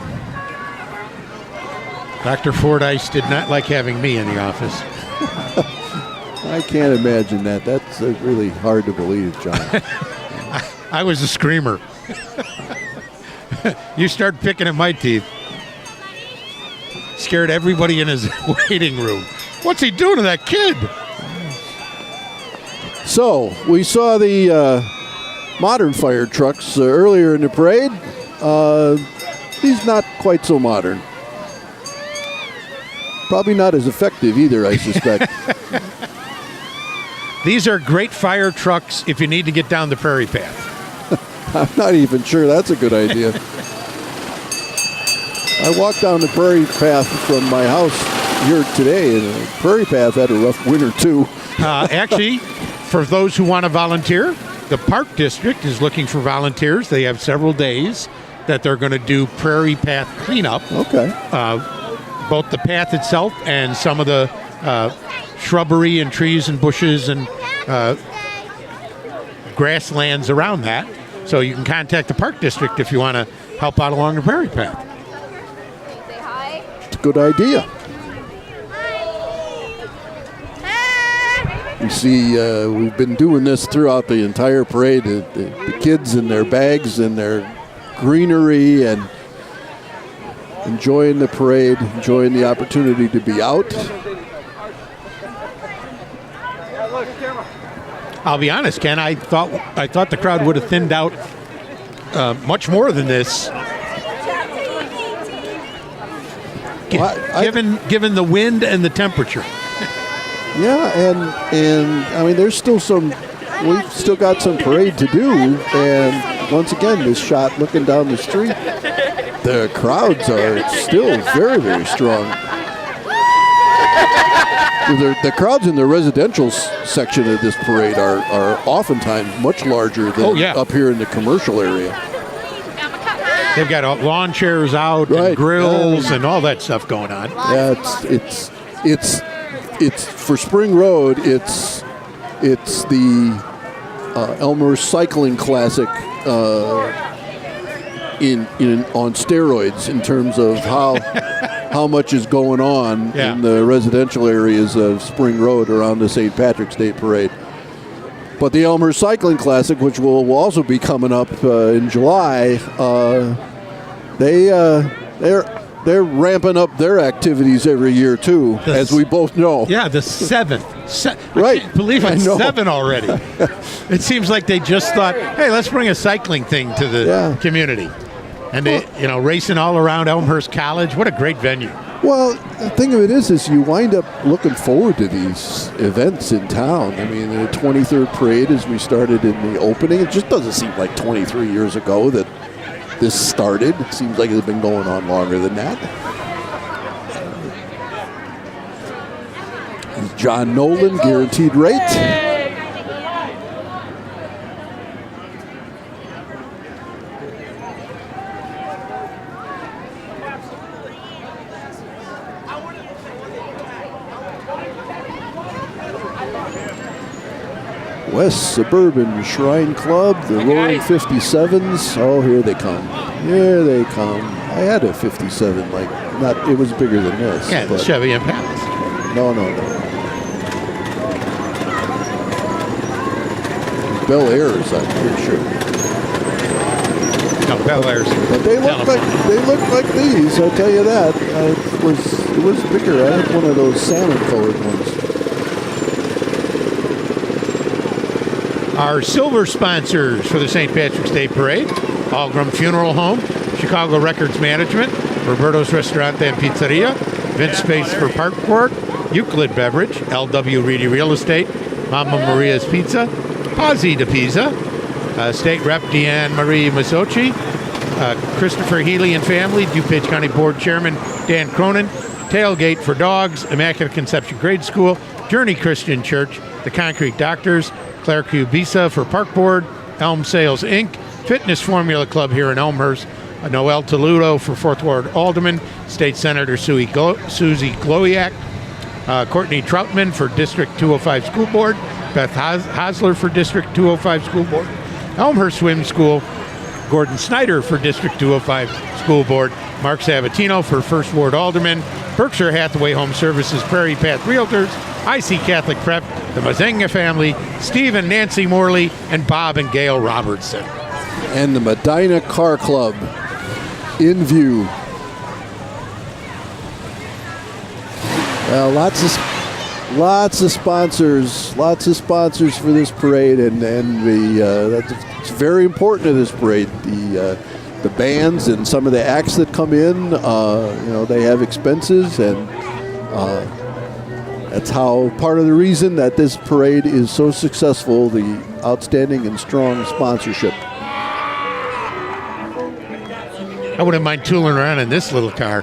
S4: Dr. Fordyce did not like having me in the office.
S2: I can't imagine that. That's really hard to believe, John.
S4: I was a screamer. You start picking at my teeth. Scared everybody in his waiting room. What's he doing to that kid?
S2: So, we saw the modern fire trucks earlier in the parade. These not quite so modern. Probably not as effective either, I suspect.
S4: These are great fire trucks if you need to get down the prairie path.
S2: I'm not even sure that's a good idea. I walked down the prairie path from my house here today, and the prairie path had a rough winter too.
S4: Actually, for those who want to volunteer, the Park District is looking for volunteers. They have several days that they're going to do prairie path cleanup.
S2: Okay.
S4: Both the path itself and some of the shrubbery and trees and bushes and grasslands around that. So you can contact the Park District if you want to help out along the prairie path.
S2: It's a good idea. You see, we've been doing this throughout the entire parade. The kids in their bags and their greenery and enjoying the parade, enjoying the opportunity to be out.
S4: I'll be honest, Ken, I thought the crowd would have thinned out much more than this. Given the wind and the temperature.
S2: Yeah, and I mean, we've still got some parade to do. And once again, this shot looking down the street, the crowds are still very, very strong. The crowds in the residential section of this parade are oftentimes much larger than up here in the commercial area.
S4: They've got lawn chairs out, and grills, and all that stuff going on.
S2: Yeah, it's for Spring Road. It's the Elmhurst Cycling Classic on steroids in terms of how much is going on in the residential areas of Spring Road around the St. Patrick's Day Parade. But the Elmhurst Cycling Classic, which will also be coming up in July, they're ramping up their activities every year too, as we both know.
S4: Yeah, the 7th.
S2: Right.
S4: I can't believe it's 7 already. It seems like they just thought, hey, let's bring a cycling thing to the community. And they, racing all around Elmhurst College. What a great venue.
S2: Well, the thing of it is you wind up looking forward to these events in town. I mean, the 23rd parade, as we started in the opening, it just doesn't seem like 23 years ago that this started. It seems like it's been going on longer than that. John Nolan, guaranteed rate. West Suburban Shrine Club, the Roaring 57s. Oh, here they come. Here they come. I had a 57, it was bigger than this.
S4: Yeah, the Chevy Impala.
S2: No. Bel Airs, I'm pretty sure.
S4: No, Bel Airs.
S2: But they look like these, I'll tell you that. It was bigger. I had one of those salmon-colored ones.
S4: Our silver sponsors for the St. Patrick's Day Parade: Algram Funeral Home, Chicago Records Management, Roberto's Restaurante and Pizzeria, Vince Space for Park Board, Euclid Beverage, LW Reedy Real Estate, Mama Maria's Pizza, Pazzi de Pisa, State Rep Deanne Marie Masochi, Christopher Healy and family, DuPage County Board Chairman Dan Cronin, Tailgate for Dogs, Immaculate Conception Grade School, Journey Christian Church, The Concrete Doctors, Claire Cubisa for Park Board, Elm Sales Inc., Fitness Formula Club here in Elmhurst, Noel Toludo for 4th Ward Alderman, State Senator Susie Glowiak, Courtney Troutman for District 205 School Board, Beth Hosler for District 205 School Board, Elmhurst Swim School, Gordon Snyder for District 205 School Board, Mark Sabatino for 1st Ward Alderman, Berkshire Hathaway Home Services, Prairie Path Realtors, IC Catholic Prep, the Mazenga family, Steve and Nancy Morley, and Bob and Gail Robertson.
S2: And the Medina Car Club in view. Well, lots of sponsors for this parade, and it's very important to this parade. The bands and some of the acts that come in, they have expenses, and that's how part of the reason that this parade is so successful, the outstanding and strong sponsorship.
S4: I wouldn't mind tooling around in this little car.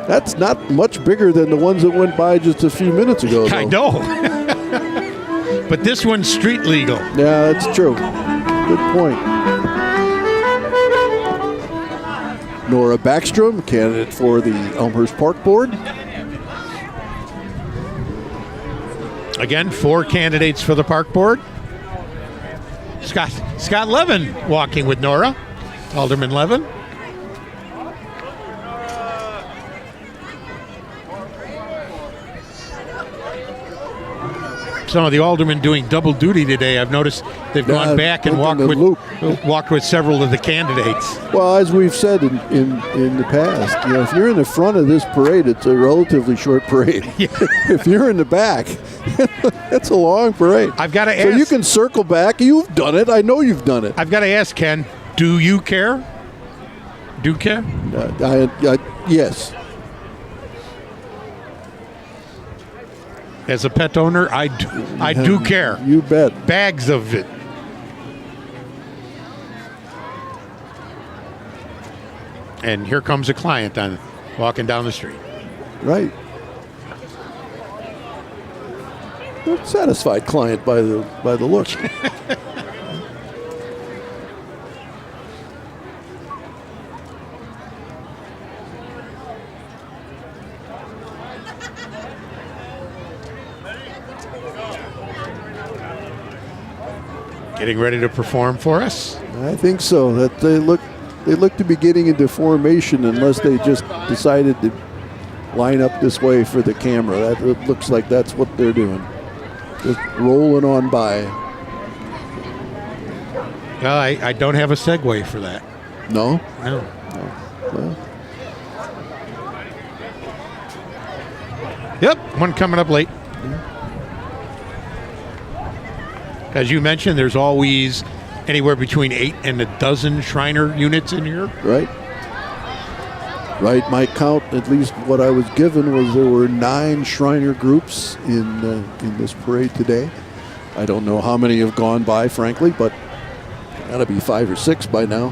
S2: That's not much bigger than the ones that went by just a few minutes ago, though.
S4: I know. But this one's street legal.
S2: Yeah, that's true. Good point. Nora Backstrom, candidate for the Elmhurst Park Board.
S4: Again, 4 candidates for the Park Board. Scott Levin walking with Nora. Alderman Levin. Some of the aldermen doing double duty today. I've noticed they've gone back and walked with several of the candidates.
S2: Well, as we've said in the past, if you're in the front of this parade, it's a relatively short parade. Yeah. If you're in the back, it's a long parade.
S4: I've got to ask.
S2: So you can circle back. You've done it. I know you've done it.
S4: I've got to ask, Ken, do you care? Do you care?
S2: Yes.
S4: As a pet owner, I do care.
S2: You bet.
S4: Bags of it. And here comes a client walking down the street.
S2: Right. A satisfied client by the look.
S4: Getting ready to perform for us?
S2: I think so. That they look to be getting into formation, unless they just decided to line up this way for the camera. It looks like that's what they're doing. Just rolling on by.
S4: Well, I don't have a segue for that.
S2: No?
S4: No.
S2: Well.
S4: Yep, one coming up late. As you mentioned, there's always anywhere between 8 and a dozen Shriner units in here.
S2: Right. Right. My count, at least what I was given, was there were 9 Shriner groups in this parade today. I don't know how many have gone by, frankly, but got to be 5 or 6 by now.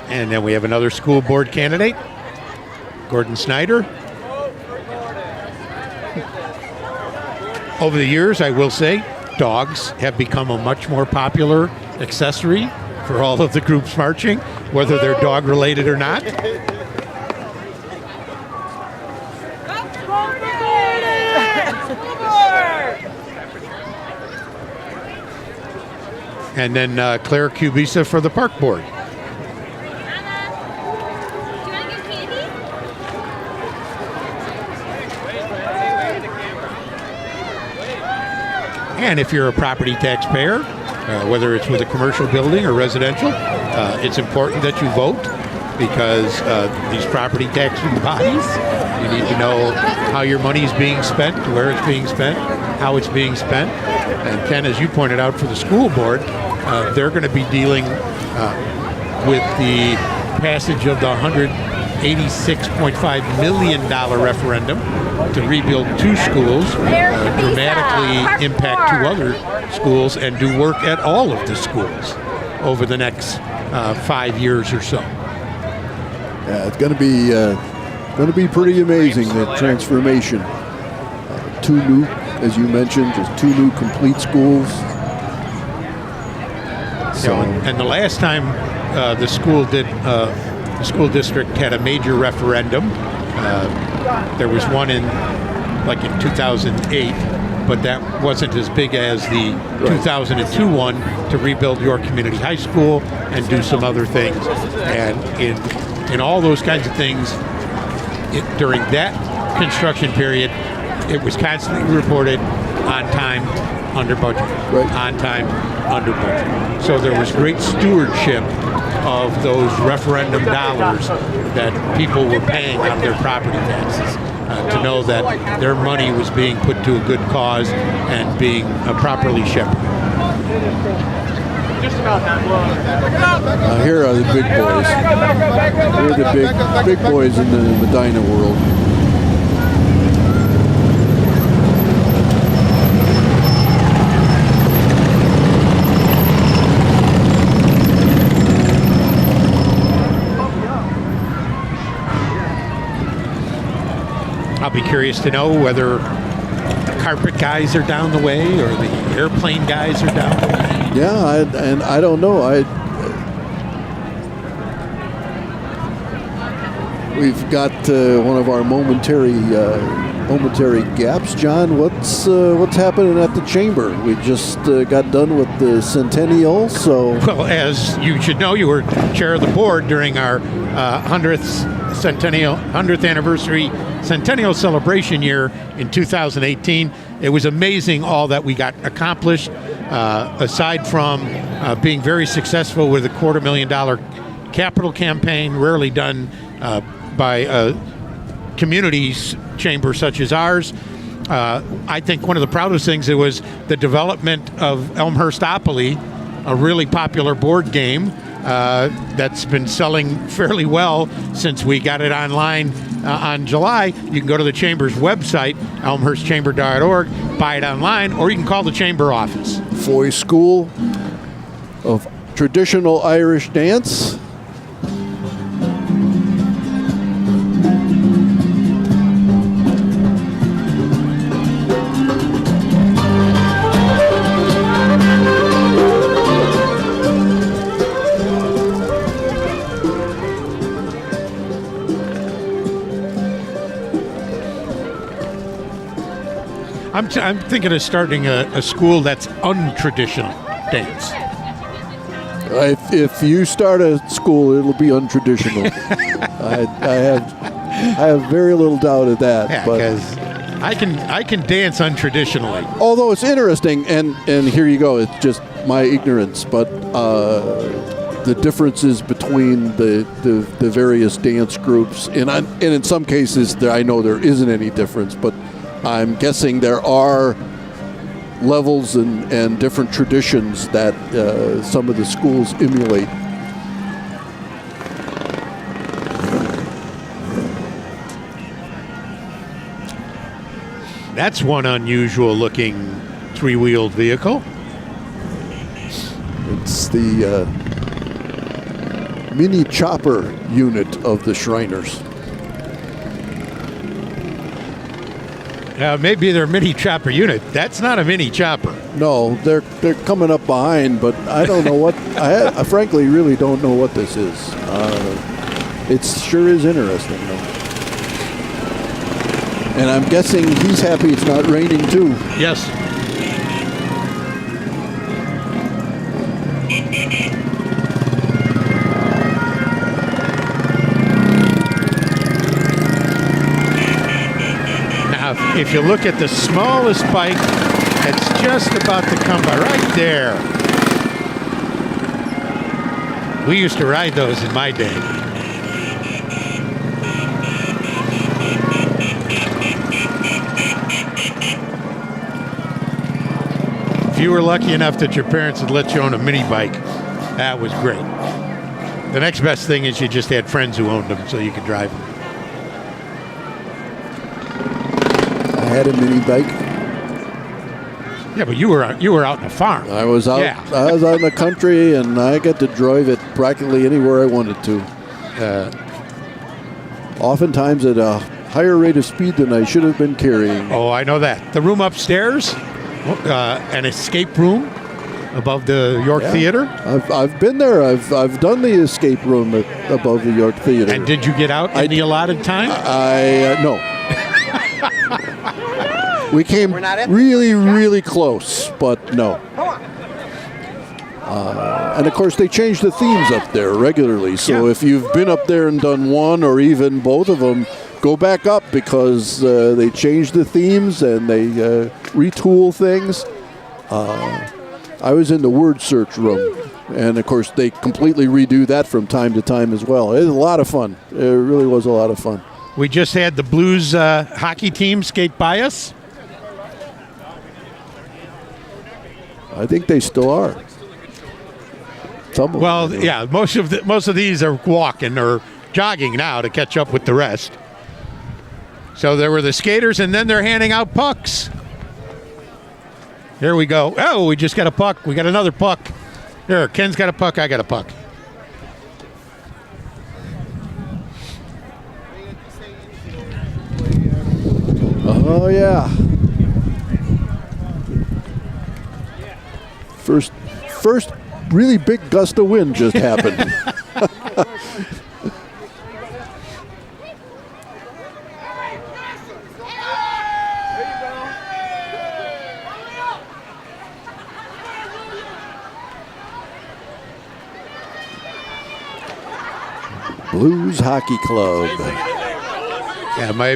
S4: And then we have another school board candidate, Gordon Snyder. Over the years, I will say, dogs have become a much more popular accessory for all of the groups marching, whether they're dog related or not. And then Claire Cubisa for the park board. And if you're a property taxpayer, whether it's with a commercial building or residential, it's important that you vote, because these property taxing bodies, you need to know how your money is being spent, where it's being spent, how it's being spent. And Ken, as you pointed out, for the school board, they're going to be dealing with the passage of the $186.5 million referendum to rebuild 2 schools, dramatically impact 2 other schools, and do work at all of the schools over the next 5 years or so.
S2: Yeah, it's going to be pretty amazing, the transformation. 2 new, as you mentioned, just 2 new complete schools. So,
S4: and the last time the school district had a major referendum, there was one in 2008, but that wasn't as big as the 2002 one to rebuild York Community High School and do some other things. And in all those kinds of things, during that construction period, it was constantly reported on time, under budget, on time, under budget. So there was great stewardship of those referendum dollars that people were paying on their property taxes, to know that their money was being put to a good cause and being properly shepherded.
S2: Here are the big boys. Here are the big boys in the Medina world.
S4: I'll be curious to know whether the carpet guys are down the way or the airplane guys are down the way.
S2: Yeah, and I don't know. We've got one of our momentary gaps, John. What's happening at the chamber? We just got done with the centennial, so.
S4: Well, as you should know, you were chair of the board during our 100th anniversary centennial celebration year in 2018. It was amazing all that we got accomplished, aside from being very successful with a $250,000 capital campaign, rarely done by a community chamber such as ours. I think one of the proudest things, it was the development of Elmhurstopoly, a really popular board game that's been selling fairly well since we got it online on July. You can go to the Chamber's website, elmhurstchamber.org, buy it online, or you can call the Chamber office.
S2: Foy School of Traditional Irish Dance.
S4: I'm thinking of starting a school that's untraditional dance.
S2: If you start a school, it'll be untraditional. I have very little doubt of that.
S4: Yeah,
S2: but
S4: because I can dance untraditionally.
S2: Although it's interesting, and here you go. It's just my ignorance, but the differences between the various dance groups, and in some cases, I know there isn't any difference, but I'm guessing there are levels and different traditions that some of the schools emulate.
S4: That's one unusual looking three-wheeled vehicle.
S2: It's the mini chopper unit of the Shriners.
S4: Maybe their mini chopper unit. That's not a mini chopper.
S2: No, they're coming up behind, but I don't know what. I frankly really don't know what this is. It sure is interesting, though. And I'm guessing he's happy it's not raining too.
S4: Yes. Now, if you look at the smallest bike, it's just about to come by right there. We used to ride those in my day. If you were lucky enough that your parents had let you own a mini bike, that was great. The next best thing is you just had friends who owned them so you could drive them.
S2: I had a mini bike.
S4: Yeah, but you were out in a farm.
S2: I was out.
S4: Yeah.
S2: I was out in the country, and I got to drive it practically anywhere I wanted to. Oftentimes at a higher rate of speed than I should have been carrying.
S4: Oh, I know that. The room upstairs, an escape room above the York Theater.
S2: I've been there. I've done the escape room above the York Theater.
S4: And did you get out in the allotted time?
S2: No. We came really close, but no. And of course, they change the themes up there regularly. So if you've been up there and done one or even both of them, go back up because they change the themes and they retool things. I was in the word search room, and of course, they completely redo that from time to time as well. It was a lot of fun. It really was a lot of fun.
S4: We just had the Blues hockey team skate by us.
S2: I think they still are.
S4: Well, yeah, most of these are walking or jogging now to catch up with the rest. So there were the skaters, and then they're handing out pucks. Here we go. Oh, we just got a puck. We got another puck. Here, Ken's got a puck. I got a puck.
S2: Oh, yeah. First really big gust of wind just happened. Blues Hockey Club.
S4: Yeah, my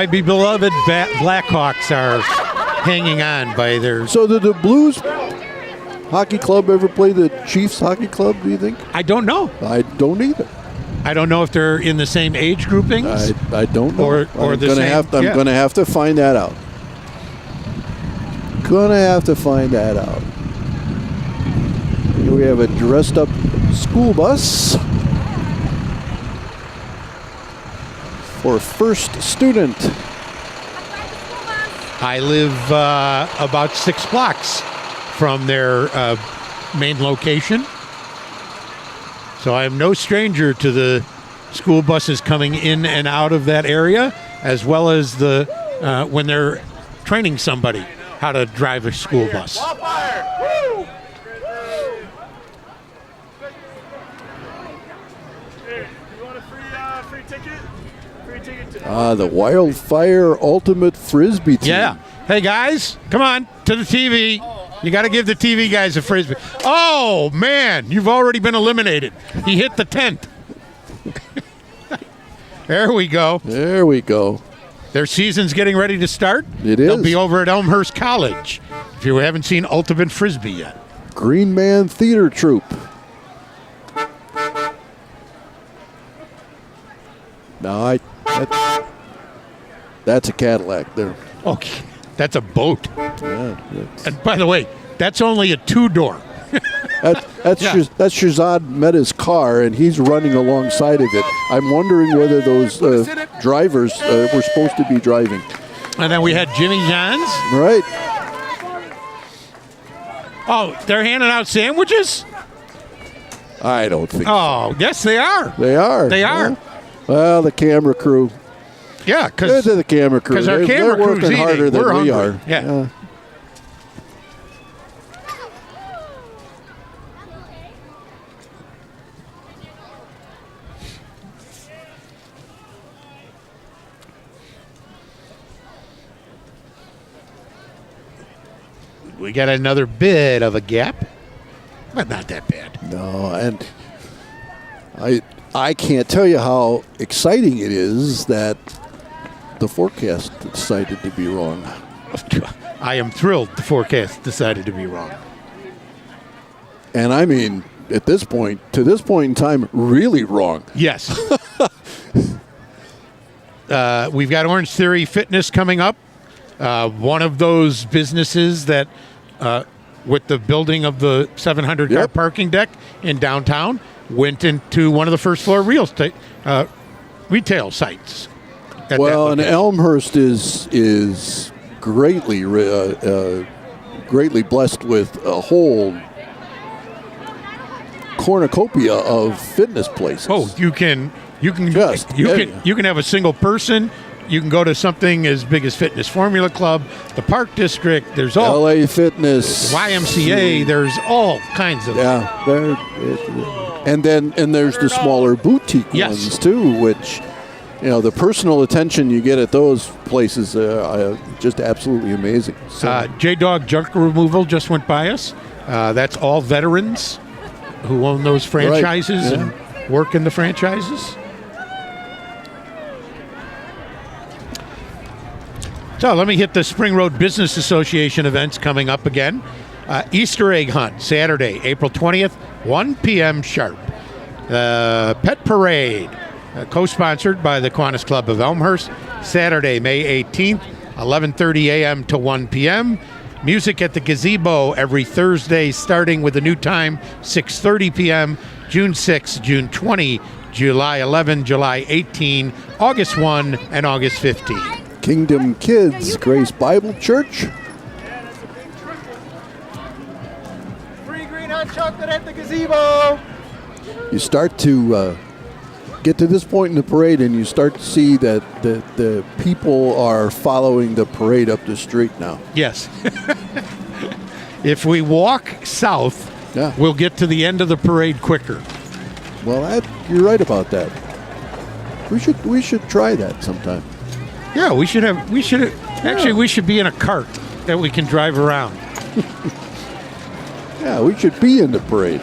S4: beloved Blackhawks are hanging on by their...
S2: So did the Blues Hockey Club ever play the Chiefs Hockey Club, do you think?
S4: I don't know.
S2: I don't either.
S4: I don't know if they're in the same age groupings.
S2: I don't know.
S4: Or the same...
S2: I'm going to have to find that out. Here we have a dressed up school bus for first student.
S4: I live about 6 blocks from their main location. So I'm no stranger to the school buses coming in and out of that area, as well as the when they're training somebody how to drive a school bus.
S2: The Wildfire Ultimate Frisbee team.
S4: Yeah. Hey, guys, come on to the TV. You got to give the TV guys a Frisbee. Oh, man, you've already been eliminated. He hit the tent. There we go.
S2: There we go.
S4: Their season's getting ready to start.
S2: It is.
S4: They'll be over at Elmhurst College if you haven't seen Ultimate Frisbee yet.
S2: Green Man Theater Troupe. No, that's a Cadillac there.
S4: Okay, that's a boat.
S2: Yeah,
S4: and by the way, that's only a 2-door.
S2: That's Shazad Mehta's car, and he's running alongside of it. I'm wondering whether those drivers were supposed to be driving.
S4: And then we had Jimmy John's.
S2: Right.
S4: Oh, they're handing out sandwiches?
S2: I don't think so.
S4: Oh, yes, they are.
S2: They are.
S4: They are.
S2: Well, the camera crew.
S4: Yeah,
S2: They're the camera crew.
S4: Because our camera
S2: they're
S4: crew's
S2: working
S4: eating.
S2: harder than
S4: We're
S2: we
S4: hungry.
S2: are.
S4: Yeah. We got another bit of a gap, but not that bad.
S2: No, and I can't tell you how exciting it is that the forecast decided to be wrong.
S4: I am thrilled the forecast decided to be wrong.
S2: And I mean, to this point in time, really wrong.
S4: Yes. We've got Orange Theory Fitness coming up. One of those businesses that, with the building of the 700-car parking deck in downtown, went into one of the first floor retail sites.
S2: Well, and Elmhurst is greatly blessed with a whole cornucopia of fitness places.
S4: Oh, you can have a single person. You can go to something as big as Fitness Formula Club, the Park District. There's all
S2: LA Fitness,
S4: YMCA. There's all kinds of
S2: and there's the smaller boutique ones too, which the personal attention you get at those places are just absolutely amazing. So.
S4: J-Dog Junk Removal just went by us. That's all veterans who own those franchises and work in the franchises. So let me hit the Spring Road Business Association events coming up again. Easter egg hunt, Saturday, April 20th, 1 p.m. sharp. Pet Parade, co-sponsored by the Kiwanis Club of Elmhurst, Saturday, May 18th, 11:30 a.m. to 1 p.m. Music at the Gazebo every Thursday, starting with a new time, 6:30 p.m., June 6, June 20, July 11, July 18, August 1, and August 15.
S2: Kingdom Kids, Grace Bible Church.
S7: Free green hot chocolate at the gazebo.
S2: You start to get to this point in the parade, and you start to see that the people are following the parade up the street now.
S4: Yes. If we walk south, we'll get to the end of the parade quicker.
S2: Well, you're right about that. We should try that sometime.
S4: Yeah, we should be in a cart that we can drive around.
S2: Yeah, we should be in the parade.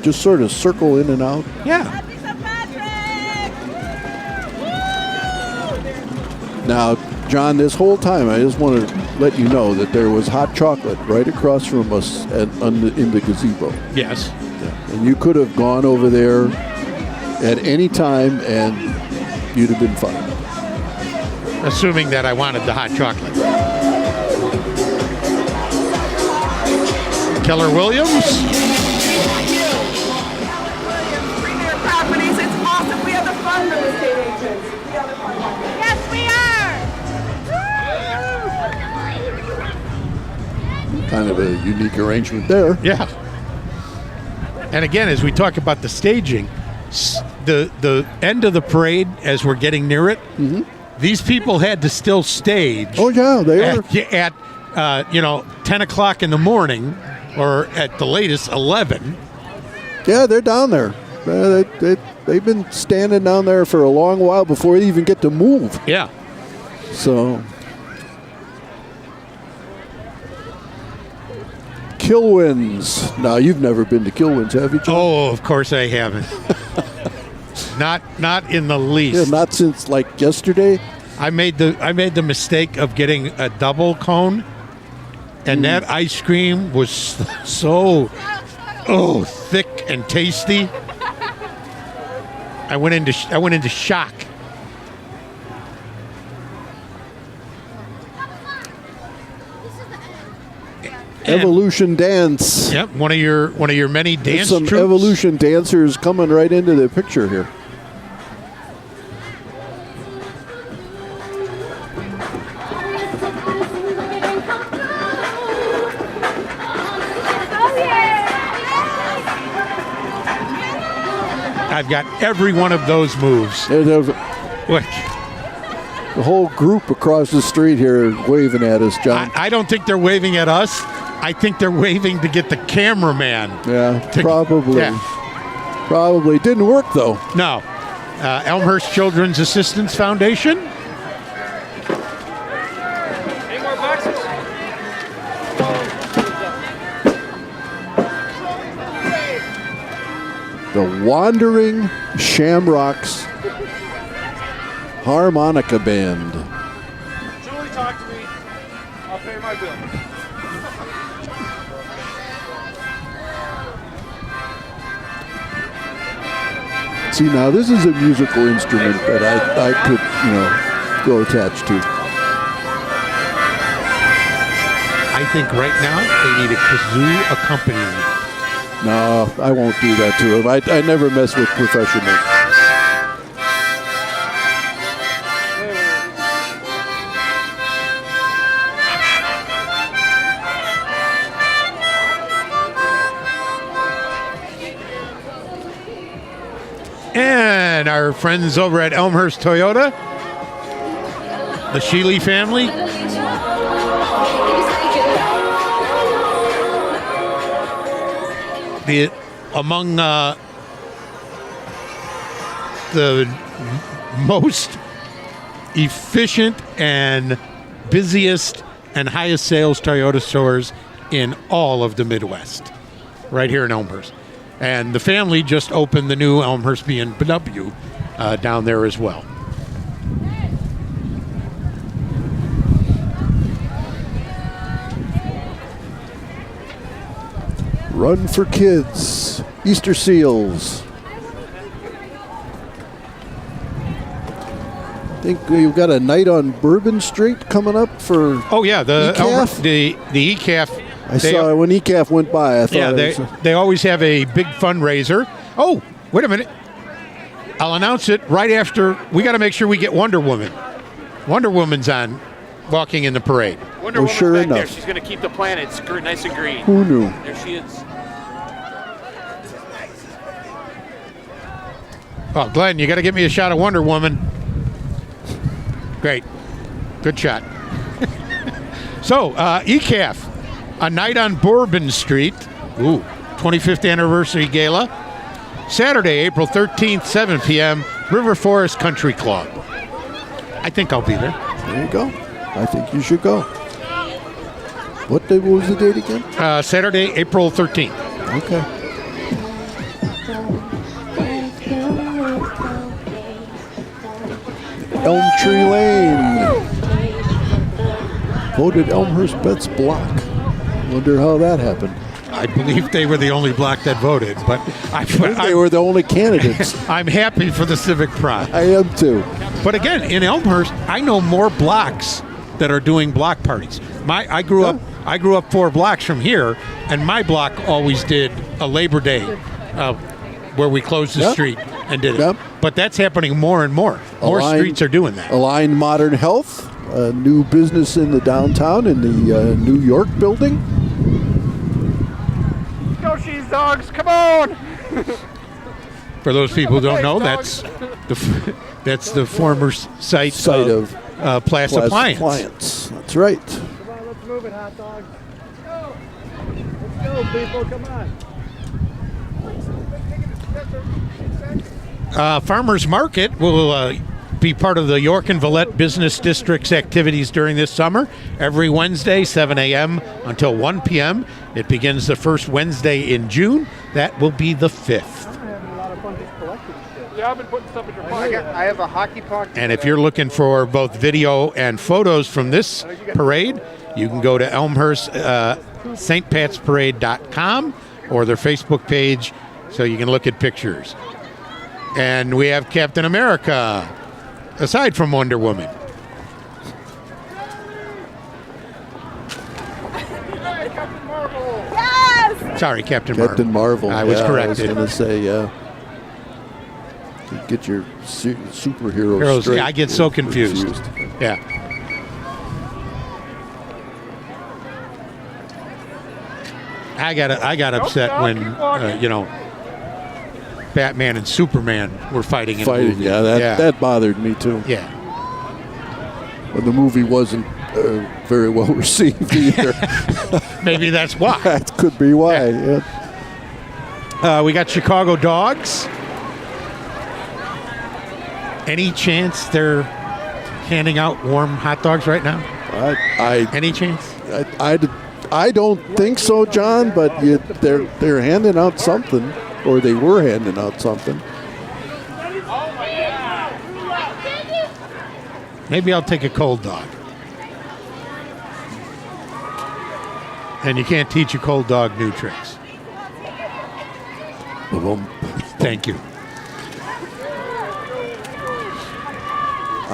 S2: Just sort of circle in and out.
S4: Yeah.
S2: Now, John, this whole time, I just want to let you know that there was hot chocolate right across from us in the gazebo.
S4: Yes.
S2: Yeah. And you could have gone over there at any time, and you'd have been fine.
S4: Assuming that I wanted the hot chocolate. Keller Williams.
S10: Premier Properties. It's awesome. We are the fun real estate agents. We are the fun ones. Yes, we are.
S2: Kind of a unique arrangement there.
S4: Yeah. And again, as we talk about the staging, the end of the parade, as we're getting near it, these people had to still stage.
S2: Oh, yeah, they are.
S4: At 10 o'clock in the morning, or at the latest, 11.
S2: Yeah, they're down there. They've been standing down there for a long while before they even get to move.
S4: Yeah.
S2: So, Kilwins. Now, you've never been to Kilwins, have you, John?
S4: Oh, of course I haven't. Not in the least.
S2: Yeah, not since like yesterday.
S4: I made the mistake of getting a double cone, and that ice cream was so thick and tasty. I went into shock.
S2: Evolution Dance.
S4: Yep, one of your many dance
S2: There's some
S4: troupes.
S2: Evolution dancers coming right into the picture here.
S4: I've got every one of those moves. What?
S2: The whole group across the street here waving at us, John.
S4: I don't think they're waving at us. I think they're waving to get the cameraman.
S2: Yeah, probably.
S4: Yeah.
S2: Probably. Didn't work, though.
S4: No. Elmhurst Children's Assistance Foundation.
S5: Any more boxes?
S2: The Wandering Shamrocks Harmonica Band.
S5: Julie, talk to me. I'll pay my bill.
S2: See, now this is a musical instrument that I could, grow attached to.
S4: I think right now they need a kazoo accompaniment.
S2: No, I won't do that to him. I never mess with professionals.
S4: And our friends over at Elmhurst Toyota, the Sheely family. Among the most efficient and busiest and highest sales Toyota stores in all of the Midwest, right here in Elmhurst. And the family just opened the new Elmhurst B&W down there as well.
S2: Run for Kids, Easter Seals. I think we've got a night on Bourbon Street coming up for
S4: the
S2: ECAF.
S4: The ECAF.
S2: I saw it when ECAF went by. I thought
S4: they always have a big fundraiser. Oh, wait a minute. I'll announce it right after. We got to make sure we get Wonder Woman. Wonder Woman's on, walking in the parade.
S5: Wonder Woman's
S2: sure
S5: back
S2: enough.
S5: there. She's going to keep the planet nice and green.
S2: Who knew?
S5: There she is.
S4: Oh, Glenn, you got to get me a shot of Wonder Woman. Great. Good shot. So, ECAF, a night on Bourbon Street. 25th anniversary gala. Saturday, April 13th, 7 p.m., River Forest Country Club. I think I'll be there.
S2: There you go. I think you should go. What was the date again?
S4: Saturday, April 13th.
S2: Okay. Elm Tree Lane. Voted Elmhurst Betts block. Wonder how that happened.
S4: I believe they were the only block that voted, but
S2: they were the only candidates.
S4: I'm happy for the civic pride.
S2: I am too.
S4: But again, in Elmhurst, I know more blocks that are doing block parties. I grew up 4 blocks from here, and my block always did a Labor Day where we closed the street and did it.
S2: Yep.
S4: But that's happening more and more. More streets are doing that.
S2: Aligned Modern Health, a new business in the downtown in the New York building.
S5: Go, she's dogs! Come on!
S4: For those people who don't know, that's the former site of Plaza Appliance.
S2: That's right.
S5: Come on, let's move it, hot dog. Let's go, people, come on.
S4: Farmers Market will be part of the York and Villette Business District's activities during this summer. Every Wednesday, 7 a.m. until 1 p.m. It begins the first Wednesday in June. That will be the 5th.
S5: Yeah, I've been putting stuff in your pocket. I have a hockey puck.
S4: And if you're looking for both video and photos from this parade, you can go to Elmhurst stpatsparade.com or their Facebook page so you can look at pictures. And we have Captain America, aside from Wonder Woman.
S10: Yes!
S4: Sorry, Captain Marvel.
S2: Captain Marvel.
S4: I was corrected.
S2: I was going to say, yeah. Get your superheroes
S4: Heroes,
S2: straight.
S4: yeah, I get so confused. Yeah. I got upset when Batman and Superman were fighting in a movie.
S2: Yeah, that bothered me too.
S4: Yeah.
S2: But the movie wasn't very well received either.
S4: Maybe that's why.
S2: That could be why. Yeah.
S4: We got Chicago dogs. Any chance they're handing out warm hot dogs right now? Any chance?
S2: I don't think so, John. But they're handing out something, or they were handing out something.
S4: Maybe I'll take a cold dog. And you can't teach a cold dog new tricks. Thank you.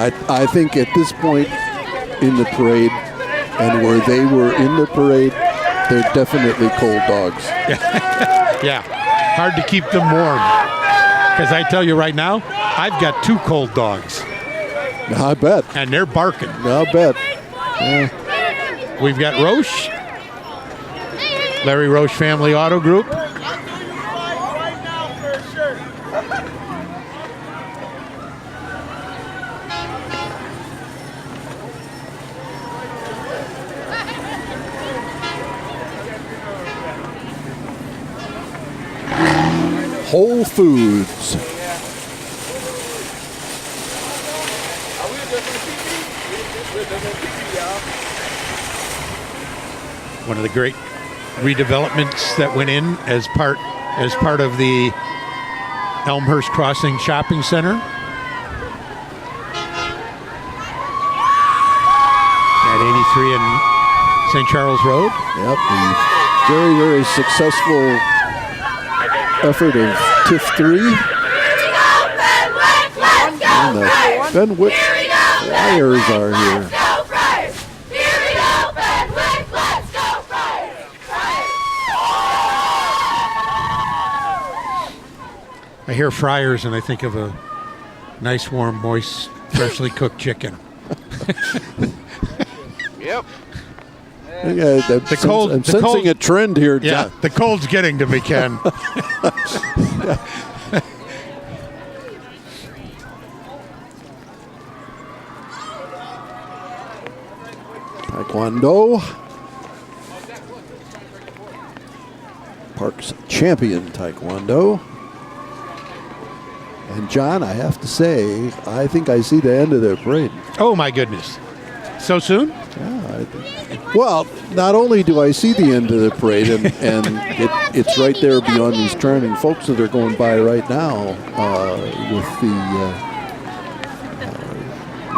S2: I think at this point in the parade, and where they were in the parade, they're definitely cold dogs.
S4: Yeah, hard to keep them warm. Because I tell you right now, I've got 2 cold dogs.
S2: I bet.
S4: And they're barking.
S2: I bet. Yeah.
S4: We've got Roche, Larry Roche Family Auto Group.
S2: Whole Foods.
S4: One of the great redevelopments that went in as part of the Elmhurst Crossing Shopping Center. At 83 and St. Charles Road.
S2: Yep, the very, very successful effort of TIF 3. And the Fenwick Flyers are here.
S4: I hear Friars and I think of a nice, warm, moist, freshly cooked chicken.
S5: Yep.
S2: I'm sensing a trend here, John.
S4: Yeah, the cold's getting to me, Ken.
S2: Taekwondo. Park's champion Taekwondo. And John, I have to say, I think I see the end of their parade.
S4: Oh my goodness. So soon?
S2: Yeah. Well, not only do I see the end of the parade, and it's right there beyond these charming folks that are going by right now with the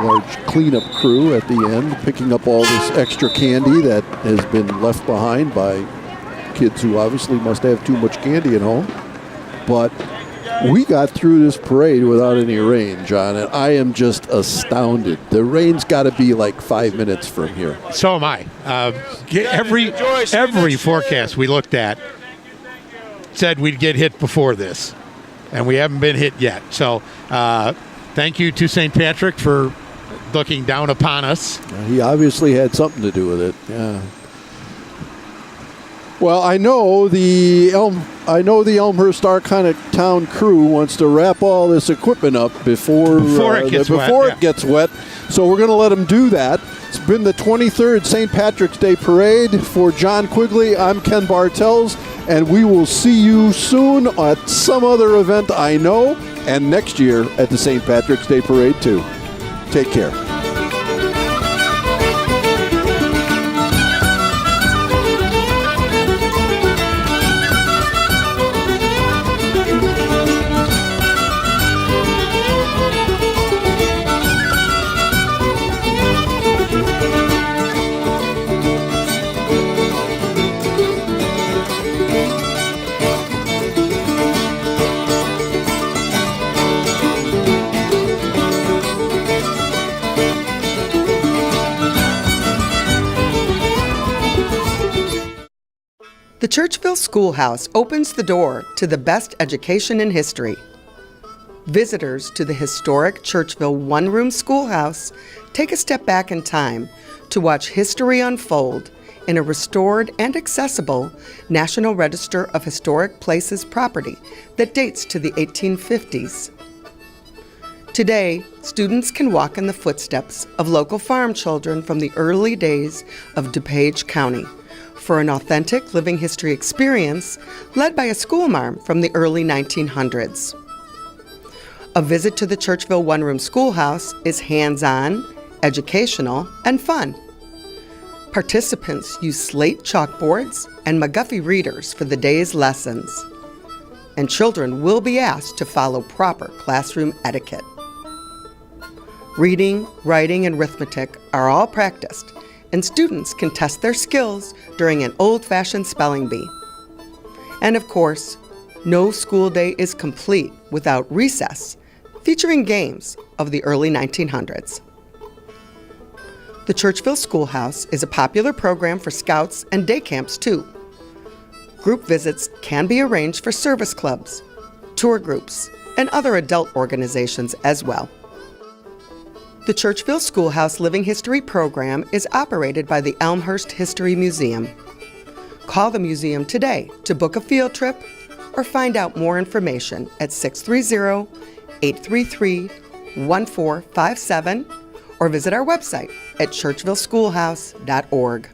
S2: large cleanup crew at the end, picking up all this extra candy that has been left behind by kids who obviously must have too much candy at home. But we got through this parade without any rain, John, and I am just astounded. The rain's got to be like 5 minutes from here.
S4: So am I. Every forecast we looked at said we'd get hit before this, and we haven't been hit yet. So thank you to St. Patrick for looking down upon us.
S2: He obviously had something to do with it, yeah. Well, I know the Elmhurst Arcana Town crew wants to wrap all this equipment up before it gets wet. So we're going to let them do that. It's been the 23rd St. Patrick's Day Parade. For John Quigley, I'm Ken Bartels, and we will see you soon at some other event I know, and next year at the St. Patrick's Day Parade too. Take care.
S1: The Churchville Schoolhouse opens the door to the best education in history. Visitors to the historic Churchville one-room schoolhouse take a step back in time to watch history unfold in a restored and accessible National Register of Historic Places property that dates to the 1850s. Today, students can walk in the footsteps of local farm children from the early days of DuPage County for an authentic living history experience led by a schoolmarm from the early 1900s. A visit to the Churchville one-room schoolhouse is hands-on, educational, and fun. Participants use slate chalkboards and McGuffey readers for the day's lessons, and children will be asked to follow proper classroom etiquette. Reading, writing, and arithmetic are all practiced, and students can test their skills during an old-fashioned spelling bee. And of course, no school day is complete without recess, featuring games of the early 1900s. The Churchville Schoolhouse is a popular program for scouts and day camps too. Group visits can be arranged for service clubs, tour groups, and other adult organizations as well. The Churchville Schoolhouse Living History program is operated by the Elmhurst History Museum. Call the museum today to book a field trip or find out more information at 630-833-1457 or visit our website at churchvilleschoolhouse.org.